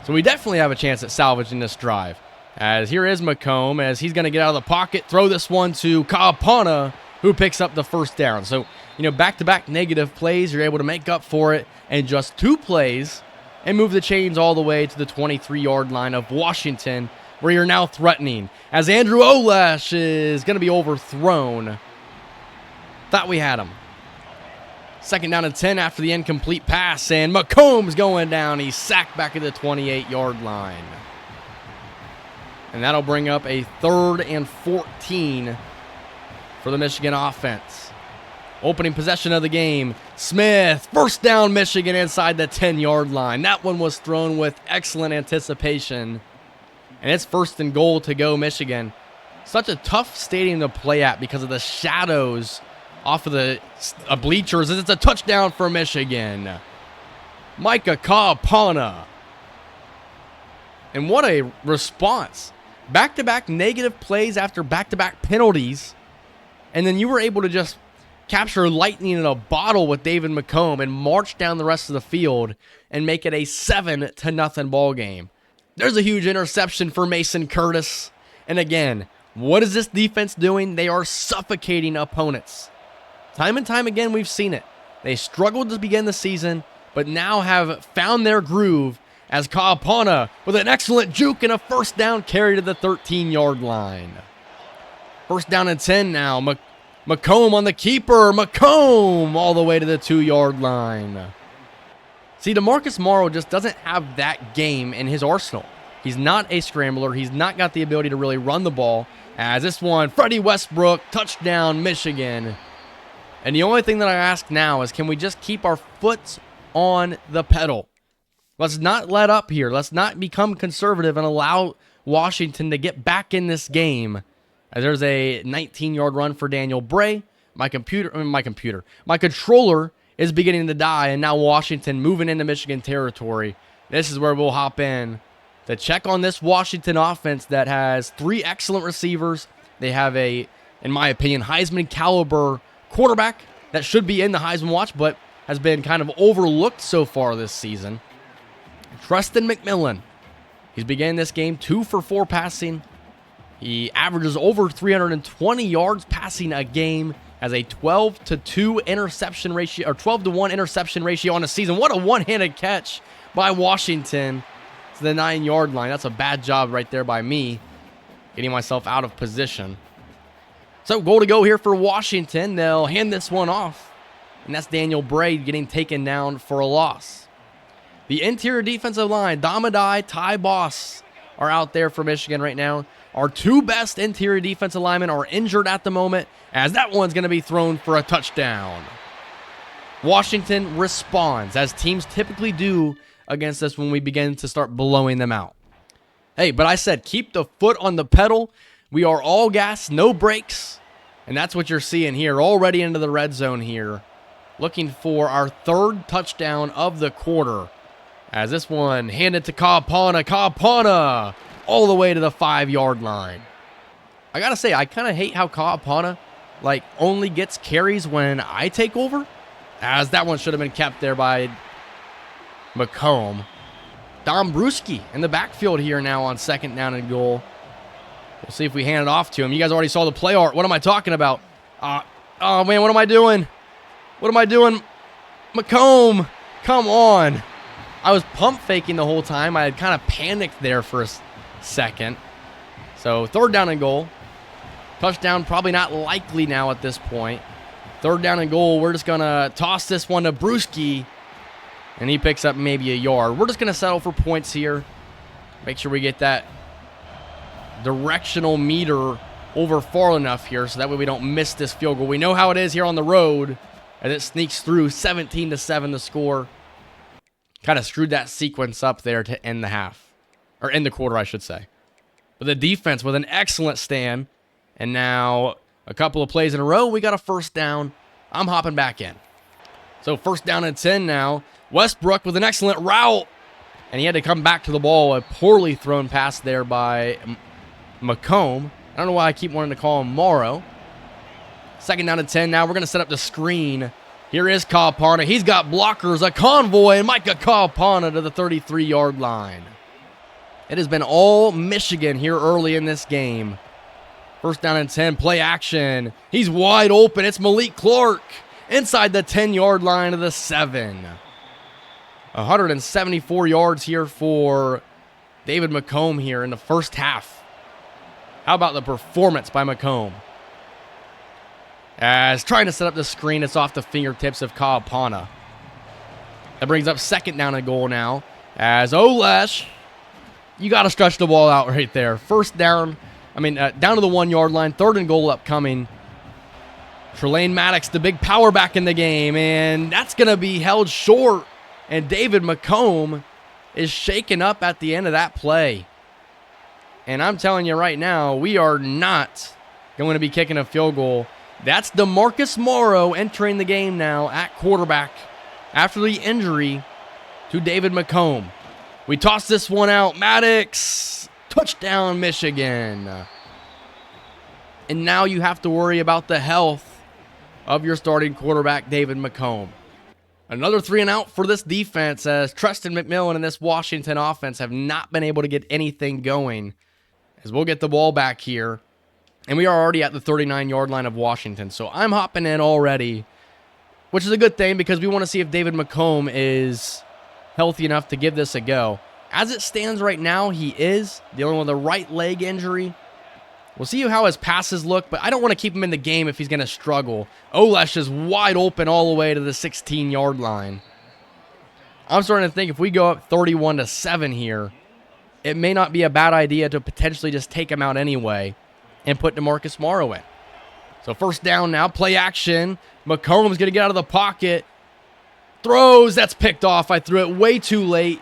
Speaker 1: So we definitely have a chance at salvaging this drive. As here is McComb, as he's going to get out of the pocket, throw this one to Kaapana, who picks up the first down. So, back-to-back negative plays, you're able to make up for it in just 2 plays and move the chains all the way to the 23-yard line of Washington where you're now threatening. As Andrew Olesh is going to be overthrown. Thought we had him. 2nd down and 10 after the incomplete pass, and McComb's going down. He's sacked back at the 28-yard line. And that'll bring up a 3rd and 14 for the Michigan offense. Opening possession of the game, Smith, 1st down Michigan inside the 10-yard line. That one was thrown with excellent anticipation. And it's 1st and goal to go Michigan. Such a tough stadium to play at because of the shadows off of the bleachers. It's a touchdown for Michigan. Micah Kaapana. And what a response. Back-to-back negative plays after back-to-back penalties. And then you were able to just capture lightning in a bottle with David McComb and march down the rest of the field and make it a 7-0 ball game. There's a huge interception for Mason Curtis. And again, what is this defense doing? They are suffocating opponents. Time and time again, we've seen it. They struggled to begin the season, but now have found their groove as Kaapana with an excellent juke and a 1st down carry to the 13-yard line. 1st down and 10 now. McComb on the keeper. McComb all the way to the 2-yard line. See, DeMarcus Morrow just doesn't have that game in his arsenal. He's not a scrambler. He's not got the ability to really run the ball. As this one, Freddie Westbrook, touchdown, Michigan. And the only thing that I ask now is, can we just keep our foot on the pedal? Let's not let up here. Let's not become conservative and allow Washington to get back in this game. As there's a 19-yard run for Daniel Bray. My controller is beginning to die, and now Washington moving into Michigan territory. This is where we'll hop in to check on this Washington offense that has 3 excellent receivers. They have a, in my opinion, Heisman caliber quarterback that should be in the Heisman watch, but has been kind of overlooked so far this season. Treston McMillan. He's beginning this game 2 for 4 passing. He averages over 320 yards passing a game, has a 12-to-2 interception ratio, or 12-to-1 interception ratio on the season. What a one-handed catch by Washington to the 9-yard line. That's a bad job right there by me, getting myself out of position. So goal to go here for Washington. They'll hand this one off, and that's Daniel Bray getting taken down for a loss. The interior defensive line, Damadai, Ty Boss, are out there for Michigan right now. Our 2 best interior defensive linemen are injured at the moment, as that one's going to be thrown for a touchdown. Washington responds, as teams typically do against us when we begin to start blowing them out. Hey, but I said keep the foot on the pedal. We are all gas, no brakes, and that's what you're seeing here. Already into the red zone here, looking for our 3rd touchdown of the quarter. As this one handed to Kaapana all the way to the 5-yard line. I gotta say, I kind of hate how Kaapana only gets carries when I take over, as that one should have been kept there by McComb. Dombrowski in the backfield here now on 2nd down and goal. We'll see if we hand it off to him. You guys already saw the play art. What am I talking about? Oh, man, what am I doing? What am I doing? McComb, come on. I was pump faking the whole time. I had kind of panicked there for a second. So 3rd down and goal. Touchdown probably not likely now at this point. 3rd down and goal. We're just going to toss this one to Brewski, and he picks up maybe a yard. We're just going to settle for points here. Make sure we get that directional meter over far enough here so that way we don't miss this field goal. We know how it is here on the road, and it sneaks through. 17-7 the score. Kind of screwed that sequence up there to end the half. Or end the quarter, I should say. But the defense with an excellent stand. And now a couple of plays in a row, we got a 1st down. I'm hopping back in. So 1st down and 10 now. Westbrook with an excellent route. And he had to come back to the ball. A poorly thrown pass there by McComb. I don't know why I keep wanting to call him Morrow. 2nd down and 10 now. We're going to set up the screen. Here is Kaapana. He's got blockers, a convoy, and Micah Kaapana to the 33-yard line. It has been all Michigan here early in this game. 1st down and 10, play action. He's wide open. It's Malik Clark inside the 10-yard line of the 7. 174 yards here for David McComb here in the first half. How about the performance by McComb? As trying to set up the screen, it's off the fingertips of Kaapana. That brings up second down and goal now. As Olesh, you got to stretch the ball out right there. First down, down to the 1 yard line. Third and goal upcoming. Trelane Maddox, the big power back in the game, and that's going to be held short. And David McComb is shaken up at the end of that play. And I'm telling you right now, we are not going to be kicking a field goal. That's DeMarcus Morrow entering the game now at quarterback after the injury to David McComb. We toss this one out. Maddox, touchdown Michigan. And now you have to worry about the health of your starting quarterback, David McComb. Another 3 and out for this defense, as Treston McMillan and this Washington offense have not been able to get anything going. As we'll get the ball back here. And we are already at the 39-yard line of Washington. So I'm hopping in already, which is a good thing because we want to see if David McComb is healthy enough to give this a go. As it stands right now, he is dealing with a right leg injury. We'll see how his passes look, but I don't want to keep him in the game if he's going to struggle. Olesh is wide open all the way to the 16-yard line. I'm starting to think if we go up 31-7 here, it may not be a bad idea to potentially just take him out anyway and put DeMarcus Morrow in. So first down now, play action. McComb's going to get out of the pocket. Throws, that's picked off. I threw it way too late.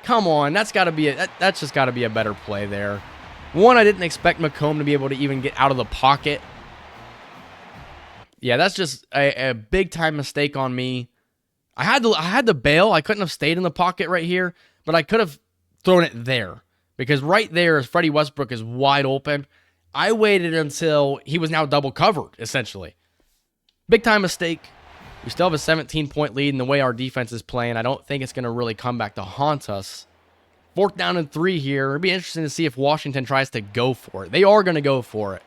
Speaker 1: Come on, that's just got to be a better play there. One, I didn't expect McComb to be able to even get out of the pocket. Yeah, that's just a big-time mistake on me. I had to bail. I couldn't have stayed in the pocket right here, but I could have thrown it there. Because right there, as Freddie Westbrook is wide open, I waited until he was now double covered, essentially. Big-time mistake. We still have a 17-point lead in the way our defense is playing. I don't think it's going to really come back to haunt us. 4th down and 3 here. It'll be interesting to see if Washington tries to go for it. They are going to go for it.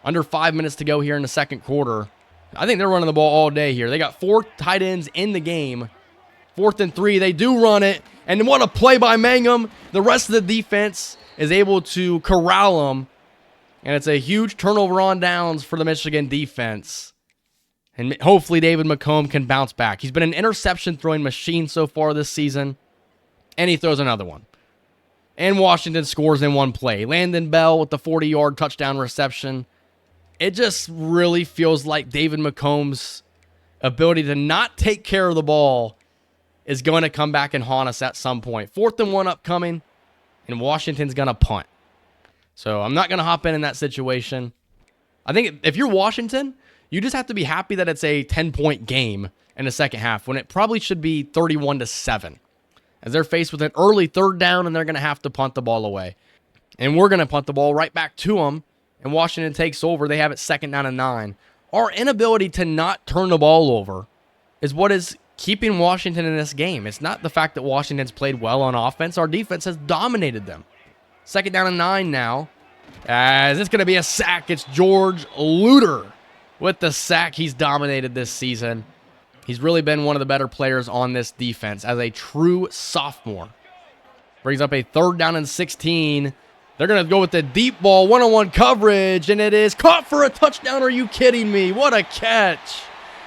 Speaker 1: Under 5 minutes to go here in the second quarter. I think they're running the ball all day here. They got 4 tight ends in the game. 4th and 3. They do run it. And what a play by Mangum. The rest of the defense is able to corral them. And it's a huge turnover on downs for the Michigan defense. And hopefully David McComb can bounce back. He's been an interception throwing machine so far this season. And he throws another one. And Washington scores in one play. Landon Bell with the 40-yard touchdown reception. It just really feels like David McComb's ability to not take care of the ball is going to come back and haunt us at some point. 4th and 1 upcoming, and Washington's going to punt. So I'm not going to hop in that situation. I think if you're Washington, you just have to be happy that it's a 10-point game in the second half when it probably should be 31-7. As they're faced with an early 3rd down, and they're going to have to punt the ball away. And we're going to punt the ball right back to them, and Washington takes over. They have it 2nd down and 9. Our inability to not turn the ball over is what is keeping Washington in this game. It's not the fact that Washington's played well on offense. Our defense has dominated them. 2nd down and 9 now. As it's going to be a sack. It's George Luter with the sack. He's dominated this season. He's really been one of the better players on this defense as a true sophomore. Brings up a 3rd down and 16. They're going to go with the deep ball, one-on-one coverage, and it is caught for a touchdown. Are you kidding me? What a catch.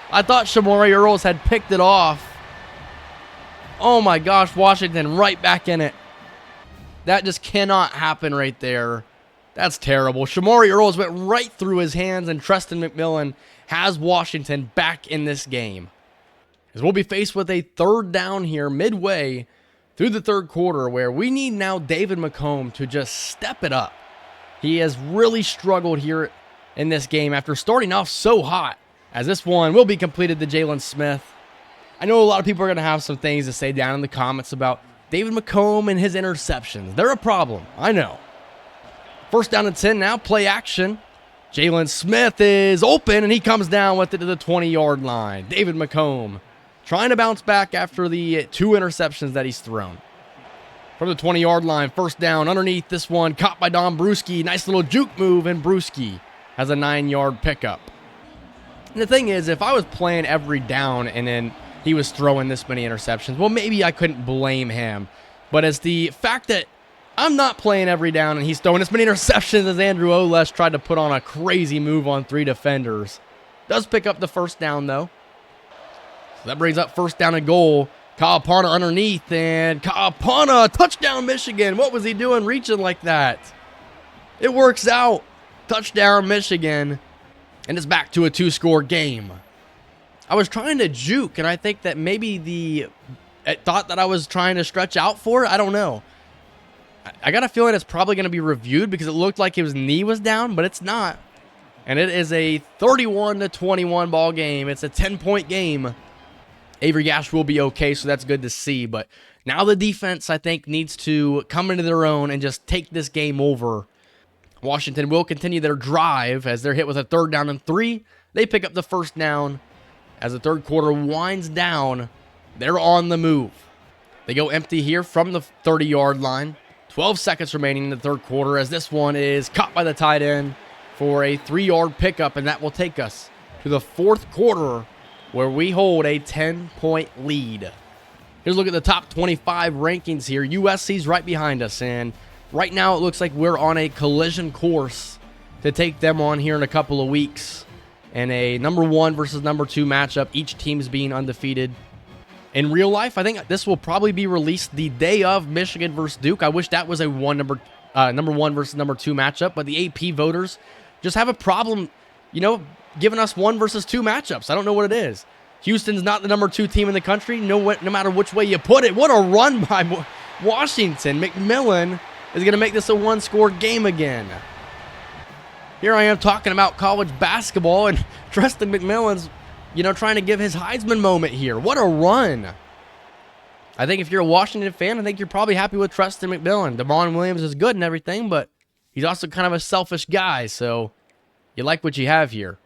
Speaker 1: I thought Shamori Earls had picked it off. Oh my gosh, Washington right back in it. That just cannot happen right there. That's terrible. Shamori Earls went right through his hands, and Treston McMillan has Washington back in this game. As we'll be faced with a 3rd down here midway through the 3rd quarter where we need now David McComb to just step it up. He has really struggled here in this game after starting off so hot, as this one will be completed to Jalen Smith. I know a lot of people are going to have some things to say down in the comments about David McComb and his interceptions. They're a problem, I know. 1st down and 10 now, play action. Jalen Smith is open, and he comes down with it to the 20-yard line. David McComb trying to bounce back after the 2 interceptions that he's thrown. From the 20-yard line, 1st down underneath this one, caught by Don Bruschi. Nice little juke move, and Bruschi has a 9-yard pickup. And the thing is, if I was playing every down and then he was throwing this many interceptions, well, maybe I couldn't blame him. but it's the fact that I'm not playing every down and he's throwing as many interceptions as Andrew Olesh tried to put on a crazy move on 3 defenders. Does pick up the first down, though. So that brings up first down and goal. Kyle Parna underneath, and Kyle Parna, touchdown Michigan. What was he doing reaching like that? It works out. Touchdown Michigan. And it's back to a 2-score game. I was trying to juke, and I think that maybe it thought that I was trying to stretch out for it. I don't know. I got a feeling it's probably going to be reviewed because it looked like his knee was down, but it's not. And it is a 31-21 ball game. It's a 10-point game. Avery Gash will be okay, so that's good to see. But now the defense, I think, needs to come into their own and just take this game over. Washington will continue their drive as they're hit with a 3rd down and 3. They pick up the first down. As the third quarter winds down, they're on the move. They go empty here from the 30-yard line. 12 seconds remaining in the third quarter as this one is caught by the tight end for a 3-yard pickup, and that will take us to the fourth quarter where we hold a 10-point lead. Here's a look at the top 25 rankings here. USC's right behind us, and right now it looks like we're on a collision course to take them on here in a couple of weeks. And a number 1 versus number 2 matchup, each team's being undefeated. In real life, I think this will probably be released the day of Michigan versus Duke. I wish that was a number 1 versus number 2 matchup, but the AP voters just have a problem, giving us 1 versus 2 matchups. I don't know what it is. Houston's not the number 2 team in the country, no matter which way you put it. What a run by Washington. McMillan is going to make this a 1-score game again. Here I am talking about college basketball, and Treston McMillan's trying to give his Heisman moment here. What a run. I think if you're a Washington fan, I think you're probably happy with Treston McMillan. Damon Williams is good and everything, but he's also kind of a selfish guy, so you like what you have here.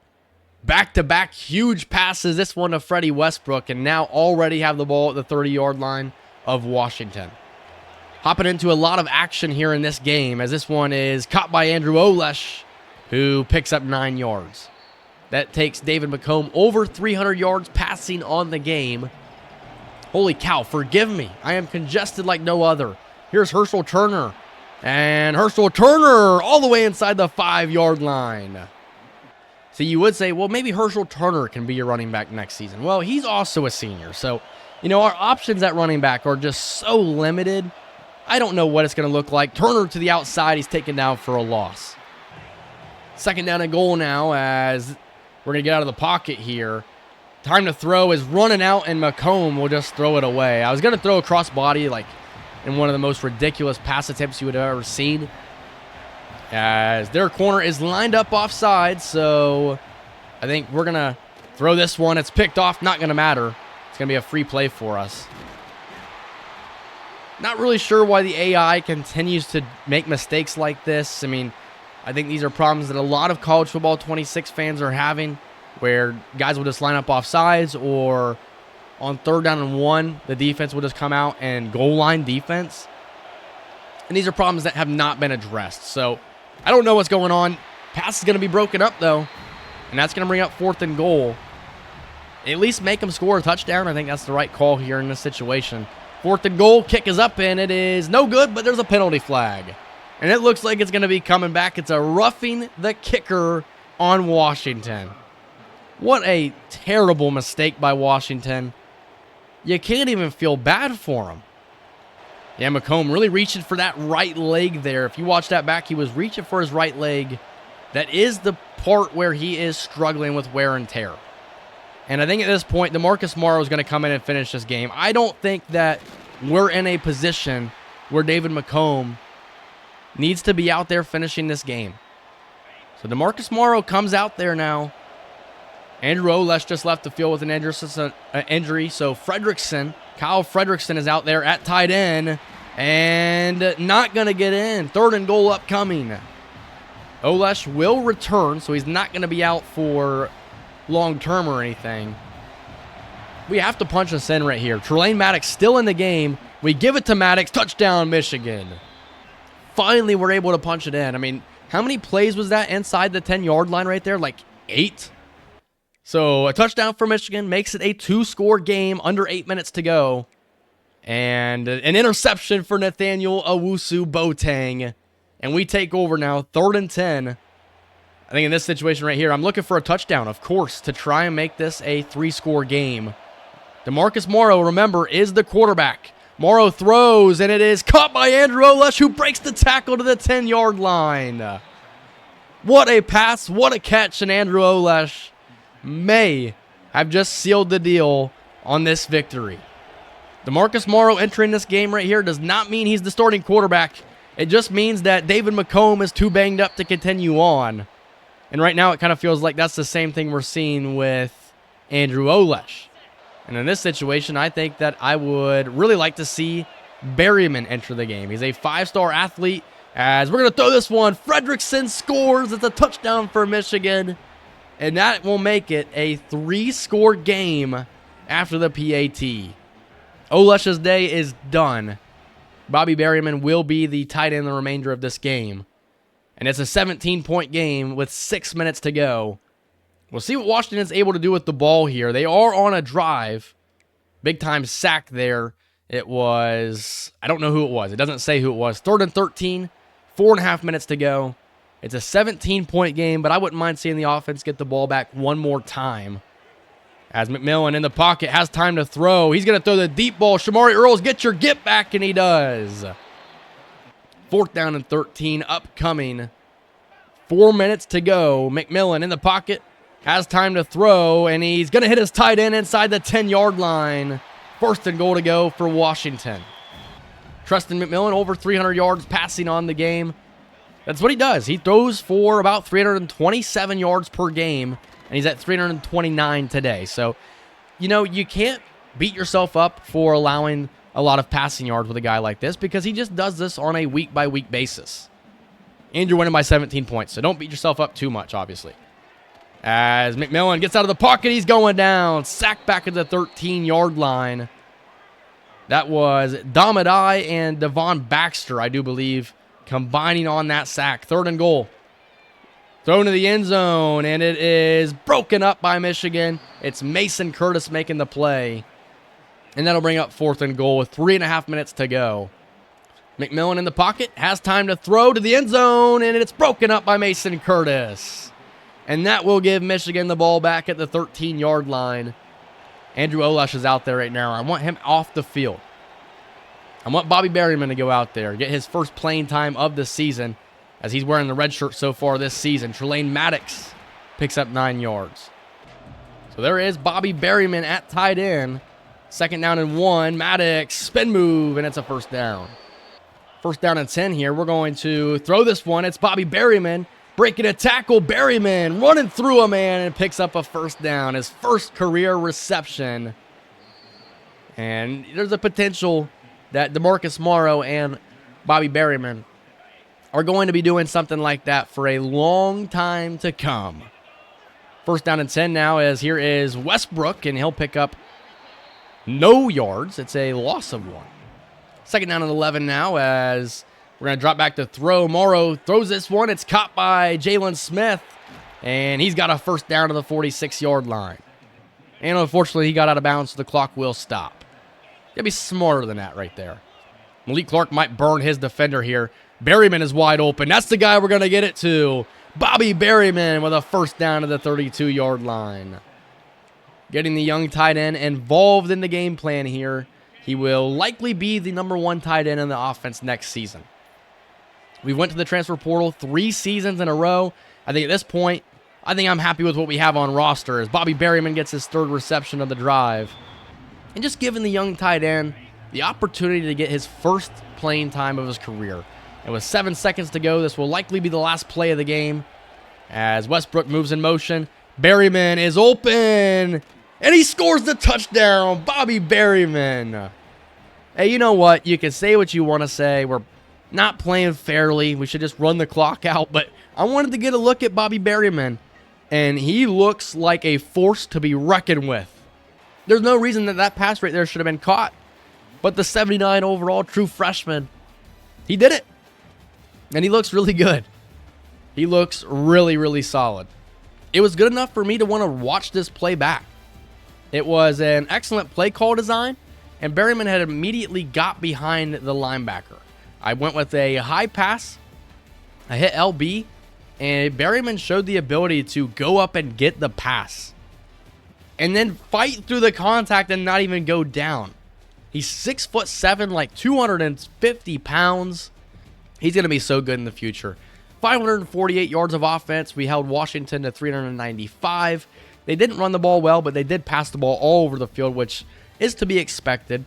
Speaker 1: Back-to-back huge passes. This one to Freddie Westbrook, and now already have the ball at the 30-yard line of Washington. Hopping into a lot of action here in this game, as this one is caught by Andrew Olesh, who picks up 9 yards. That takes David McComb over 300 yards passing on the game. Holy cow, forgive me. I am congested like no other. Here's Herschel Turner. And Herschel Turner all the way inside the 5-yard line. So you would say, well, maybe Herschel Turner can be your running back next season. Well, he's also a senior. So, our options at running back are just so limited. I don't know what it's going to look like. Turner to the outside. He's taken down for a loss. Second down and goal now as we're going to get out of the pocket here. Time to throw is running out, and McComb will just throw it away. I was going to throw a cross body in one of the most ridiculous pass attempts you would have ever seen. As their corner is lined up offside, so I think we're going to throw this one. It's picked off, not going to matter. It's going to be a free play for us. Not really sure why the AI continues to make mistakes like this. I think these are problems that a lot of college football 26 fans are having, where guys will just line up off sides, or on 3rd down and 1, the defense will just come out and goal line defense. And these are problems that have not been addressed. So I don't know what's going on. Pass is going to be broken up, though, and that's going to bring up 4th and goal. At least make them score a touchdown. I think that's the right call here in this situation. 4th and goal, kick is up, and it is no good, but there's a penalty flag. And it looks like it's going to be coming back. It's a roughing the kicker on Washington. What a terrible mistake by Washington. You can't even feel bad for him. Yeah, McComb really reaching for that right leg there. If you watch that back, he was reaching for his right leg. That is the part where he is struggling with wear and tear. And I think at this point, DeMarcus Morrow is going to come in and finish this game. I don't think that we're in a position where David McComb needs to be out there finishing this game. So DeMarcus Morrow comes out there now. Andrew Olesh just left the field with an injury. So Kyle Fredrickson is out there at tight end and not going to get in. 3rd and goal upcoming. Olesh will return, so he's not going to be out for long term or anything. We have to punch us in right here. Trelane Maddox still in the game. We give it to Maddox. Touchdown, Michigan. Finally, we're able to punch it in. How many plays was that inside the 10-yard line right there? 8? So a touchdown for Michigan makes it a 2-score game under 8 minutes to go. And an interception for Nathaniel Owusu-Boateng. And we take over now, 3rd and 10. I think in this situation right here, I'm looking for a touchdown, of course, to try and make this a 3-score game. DeMarcus Morrow, remember, is the quarterback. Morrow throws, and it is caught by Andrew Olesh, who breaks the tackle to the 10-yard line. What a pass, what a catch, and Andrew Olesh may have just sealed the deal on this victory. DeMarcus Morrow entering this game right here does not mean he's the starting quarterback. It just means that David McComb is too banged up to continue on. And right now it kind of feels like that's the same thing we're seeing with Andrew Olesh. And in this situation, I think that I would really like to see Berryman enter the game. He's a 5-star athlete. As we're going to throw this one, Fredrickson scores. It's a touchdown for Michigan. And that will make it a 3-score game after the PAT. Olesh's day is done. Bobby Berryman will be the tight end the remainder of this game. And it's a 17-point game with 6 minutes to go. We'll see what Washington is able to do with the ball here. They are on a drive. Big-time sack there. It was, I don't know who it was. It doesn't say who it was. 3rd and 13, 4.5 minutes to go. It's a 17-point game, but I wouldn't mind seeing the offense get the ball back one more time. As McMillan in the pocket has time to throw. He's going to throw the deep ball. Shamari Earls, get your get back, and he does. 4th down and 13 upcoming. 4 minutes to go. McMillan in the pocket has time to throw, and he's going to hit his tight end inside the 10-yard line. 1st and goal to go for Washington. Treston McMillan over 300 yards passing on the game. That's what he does. He throws for about 327 yards per game, and he's at 329 today. So, you can't beat yourself up for allowing a lot of passing yards with a guy like this because he just does this on a week-by-week basis. And you're winning by 17 points, so don't beat yourself up too much, obviously. As McMillan gets out of the pocket, he's going down. Sacked back at the 13-yard line. That was Damadai and Devon Baxter, I do believe, combining on that sack. 3rd and goal. Thrown to the end zone, and it is broken up by Michigan. It's Mason Curtis making the play. And that'll bring up 4th and goal with 3.5 minutes to go. McMillan in the pocket has time to throw to the end zone, and it's broken up by Mason Curtis. And that will give Michigan the ball back at the 13-yard line. Andrew Olesh is out there right now. I want him off the field. I want Bobby Berryman to go out there, get his first playing time of the season, as he's wearing the red shirt so far this season. Trelane Maddox picks up 9 yards. So there is Bobby Berryman at tight end. 2nd down and 1. Maddox, spin move, and it's a 1st down. 1st down and 10 here. We're going to throw this one. It's Bobby Berryman breaking a tackle. Berryman running through a man and picks up a 1st down. His first career reception. And there's a potential that DeMarcus Morrow and Bobby Berryman are going to be doing something like that for a long time to come. 1st down and 10 now, as here is Westbrook, and he'll pick up no yards. It's a loss of 1. 2nd down and 11 now, as we're going to drop back to throw. Morrow throws this one. It's caught by Jalen Smith, and he's got a 1st down to the 46-yard line. And unfortunately, he got out of bounds, so the clock will stop. You gotta be smarter than that right there. Malik Clark might burn his defender here. Berryman is wide open. That's the guy we're going to get it to. Bobby Berryman with a 1st down to the 32-yard line. Getting the young tight end involved in the game plan here. He will likely be the number 1 tight end in the offense next season. We went to the transfer portal 3 seasons in a row. I think at this point, I'm happy with what we have on roster as Bobby Berryman gets his 3rd reception of the drive. And just giving the young tight end the opportunity to get his first playing time of his career. And with 7 seconds to go, this will likely be the last play of the game. As Westbrook moves in motion, Berryman is open, and he scores the touchdown. Bobby Berryman. Hey, you know what? You can say what you want to say. We're not playing fairly. We should just run the clock out. But I wanted to get a look at Bobby Berryman, and he looks like a force to be reckoned with. There's no reason that pass right there should have been caught. But the 79 overall true freshman, he did it. And he looks really good. He looks really, really solid. It was good enough for me to want to watch this play back. It was an excellent play call design. and Berryman had immediately got behind the linebacker. I went with a high pass. I hit LB, and Berryman showed the ability to go up and get the pass and then fight through the contact and not even go down. He's 6'7", like 250 pounds. He's going to be so good in the future. 548 yards of offense. We held Washington to 395. They didn't run the ball well, but they did pass the ball all over the field, which is to be expected.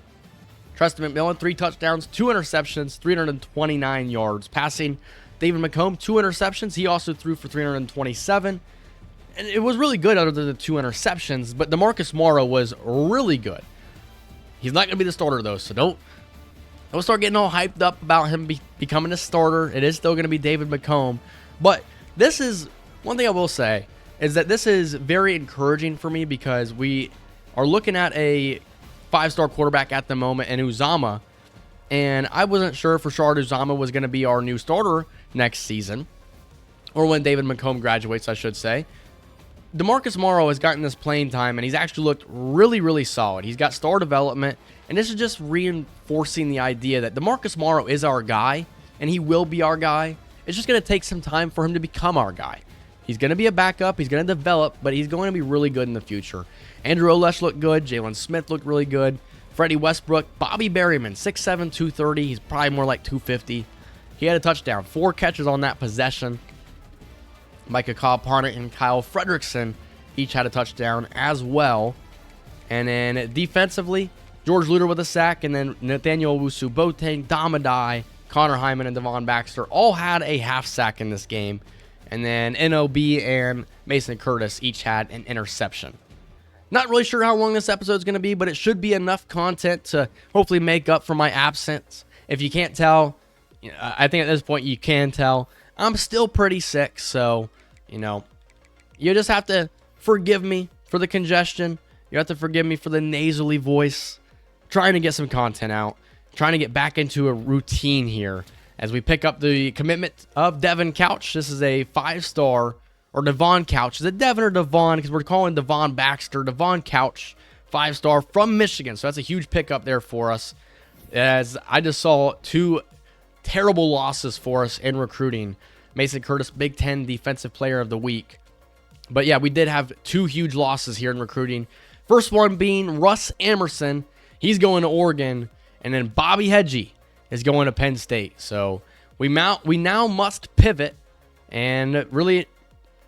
Speaker 1: Treston McMillan, 3 touchdowns, 2 interceptions, 329 yards passing. David McComb, 2 interceptions. He also threw for 327. And it was really good other than the 2 interceptions, but DeMarcus Morrow was really good. He's not going to be the starter, though, so don't start getting all hyped up about him becoming a starter. It is still going to be David McComb. But this is, one thing I will say, is that this is very encouraging for me because we are looking at a 5-star quarterback at the moment in Uzomah, and I wasn't sure if Rashard Uzomah was going to be our new starter next season, or when David McComb graduates, I should say. DeMarcus Morrow has gotten this playing time, and he's actually looked really, really solid. He's got star development, and this is just reinforcing the idea that DeMarcus Morrow is our guy, and he will be our guy. It's just going to take some time for him to become our guy. He's going to be a backup. He's going to develop, but he's going to be really good in the future. Andrew Olesh looked good. Jalen Smith looked really good. Freddie Westbrook. Bobby Berryman, 6'7", 230. He's probably more like 250. He had a touchdown. 4 catches on that possession. Micah Cobb-Parnett and Kyle Fredrickson each had a touchdown as well. And then defensively, George Luter with a sack, and then Nathaniel Owusu-Boateng, Damadai, Connor Hyman, and Devon Baxter all had a half sack in this game. And then NOB and Mason Curtis each had an interception. Not really sure how long this episode is going to be, but it should be enough content to hopefully make up for my absence. If you can't tell, I think at this point you can tell, I'm still pretty sick, so, you just have to forgive me for the congestion. You have to forgive me for the nasally voice. Trying to get some content out. Trying to get back into a routine here as we pick up the commitment of Devon Couch. This is a 5-star, or Devon Couch. Is it Devon or Devon? Because we're calling Devon Baxter. Devon Couch, 5-star from Michigan. So that's a huge pickup there for us. As I just saw 2 terrible losses for us in recruiting. Mason Curtis, Big Ten Defensive Player of the Week. But yeah, we did have 2 huge losses here in recruiting. First one being Russ Emerson. He's going to Oregon. And then Bobby Hedgie is going to Penn State. So we now must pivot and really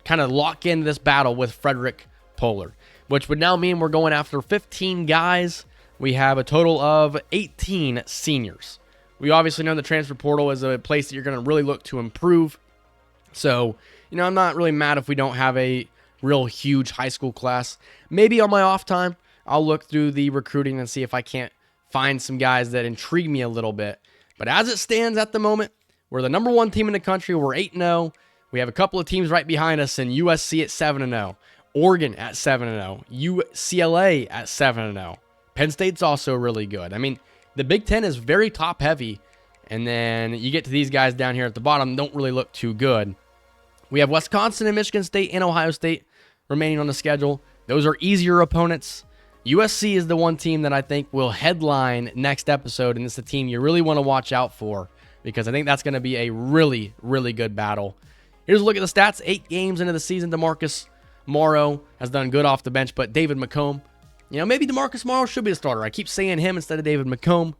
Speaker 1: kind of lock in this battle with Frederick Pollard, which would now mean we're going after 15 guys. We have a total of 18 seniors. We obviously know the transfer portal is a place that you're going to really look to improve. So, I'm not really mad if we don't have a real huge high school class. Maybe on my off time, I'll look through the recruiting and see if I can't find some guys that intrigue me a little bit. But as it stands at the moment, we're the number 1 team in the country. We're 8-0. We have a couple of teams right behind us in USC at 7-0, Oregon at 7-0, UCLA at 7-0. Penn State's also really good. I mean, the Big Ten is very top heavy, and then you get to these guys down here at the bottom, don't really look too good. We have Wisconsin and Michigan State and Ohio State remaining on the schedule. Those are easier opponents. USC is the one team that I think will headline next episode, and it's the team you really want to watch out for because I think that's going to be a really, really good battle. Here's a look at the stats. 8 games into the season, DeMarcus Morrow has done good off the bench, but David McComb, maybe DeMarcus Morrow should be a starter. I keep saying him instead of David McComb.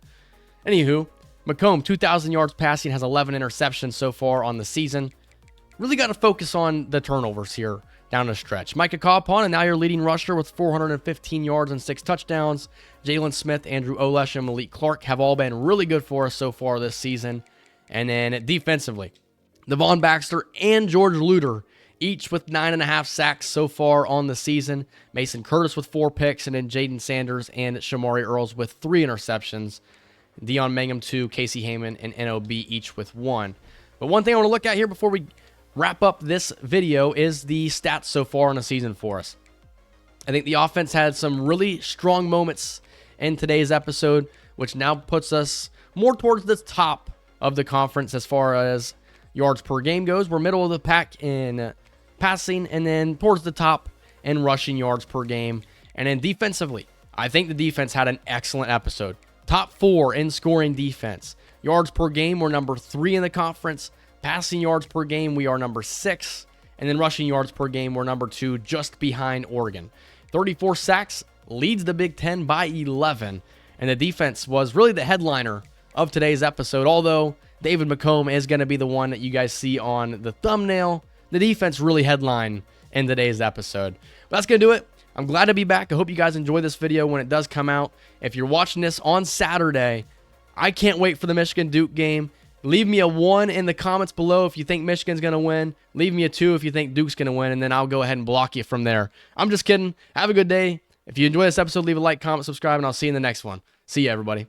Speaker 1: Anywho, McComb, 2,000 yards passing, has 11 interceptions so far on the season. Really got to focus on the turnovers here down the stretch. Micah Cobb-Parnett, and now your leading rusher with 415 yards and 6 touchdowns. Jalen Smith, Andrew Olesh, and Malik Clark have all been really good for us so far this season. And then defensively, Devon Baxter and George Luter, each with 9.5 sacks so far on the season. Mason Curtis with 4 picks, and then Jaden Sanders and Shamari Earls with 3 interceptions. Dion Mangum 2, Casey Heyman, and NOB each with 1. But one thing I want to look at here before we wrap up this video is the stats so far in the season for us. I think the offense had some really strong moments in today's episode, which now puts us more towards the top of the conference as far as yards per game goes. We're middle of the pack in passing, and then towards the top in rushing yards per game. And then defensively, I think the defense had an excellent episode. Top 4 in scoring defense. Yards per game, we're number 3 in the conference. Passing yards per game, we are number 6. And then rushing yards per game, we're number 2, just behind Oregon. 34 sacks, leads the Big Ten by 11. And the defense was really the headliner of today's episode. Although David McComb is going to be the one that you guys see on the thumbnail, the defense really headlined in today's episode. But that's going to do it. I'm glad to be back. I hope you guys enjoy this video when it does come out. If you're watching this on Saturday, I can't wait for the Michigan-Duke game. Leave me a 1 in the comments below if you think Michigan's going to win. Leave me a 2 if you think Duke's going to win, and then I'll go ahead and block you from there. I'm just kidding. Have a good day. If you enjoy this episode, leave a like, comment, subscribe, and I'll see you in the next one. See you, everybody.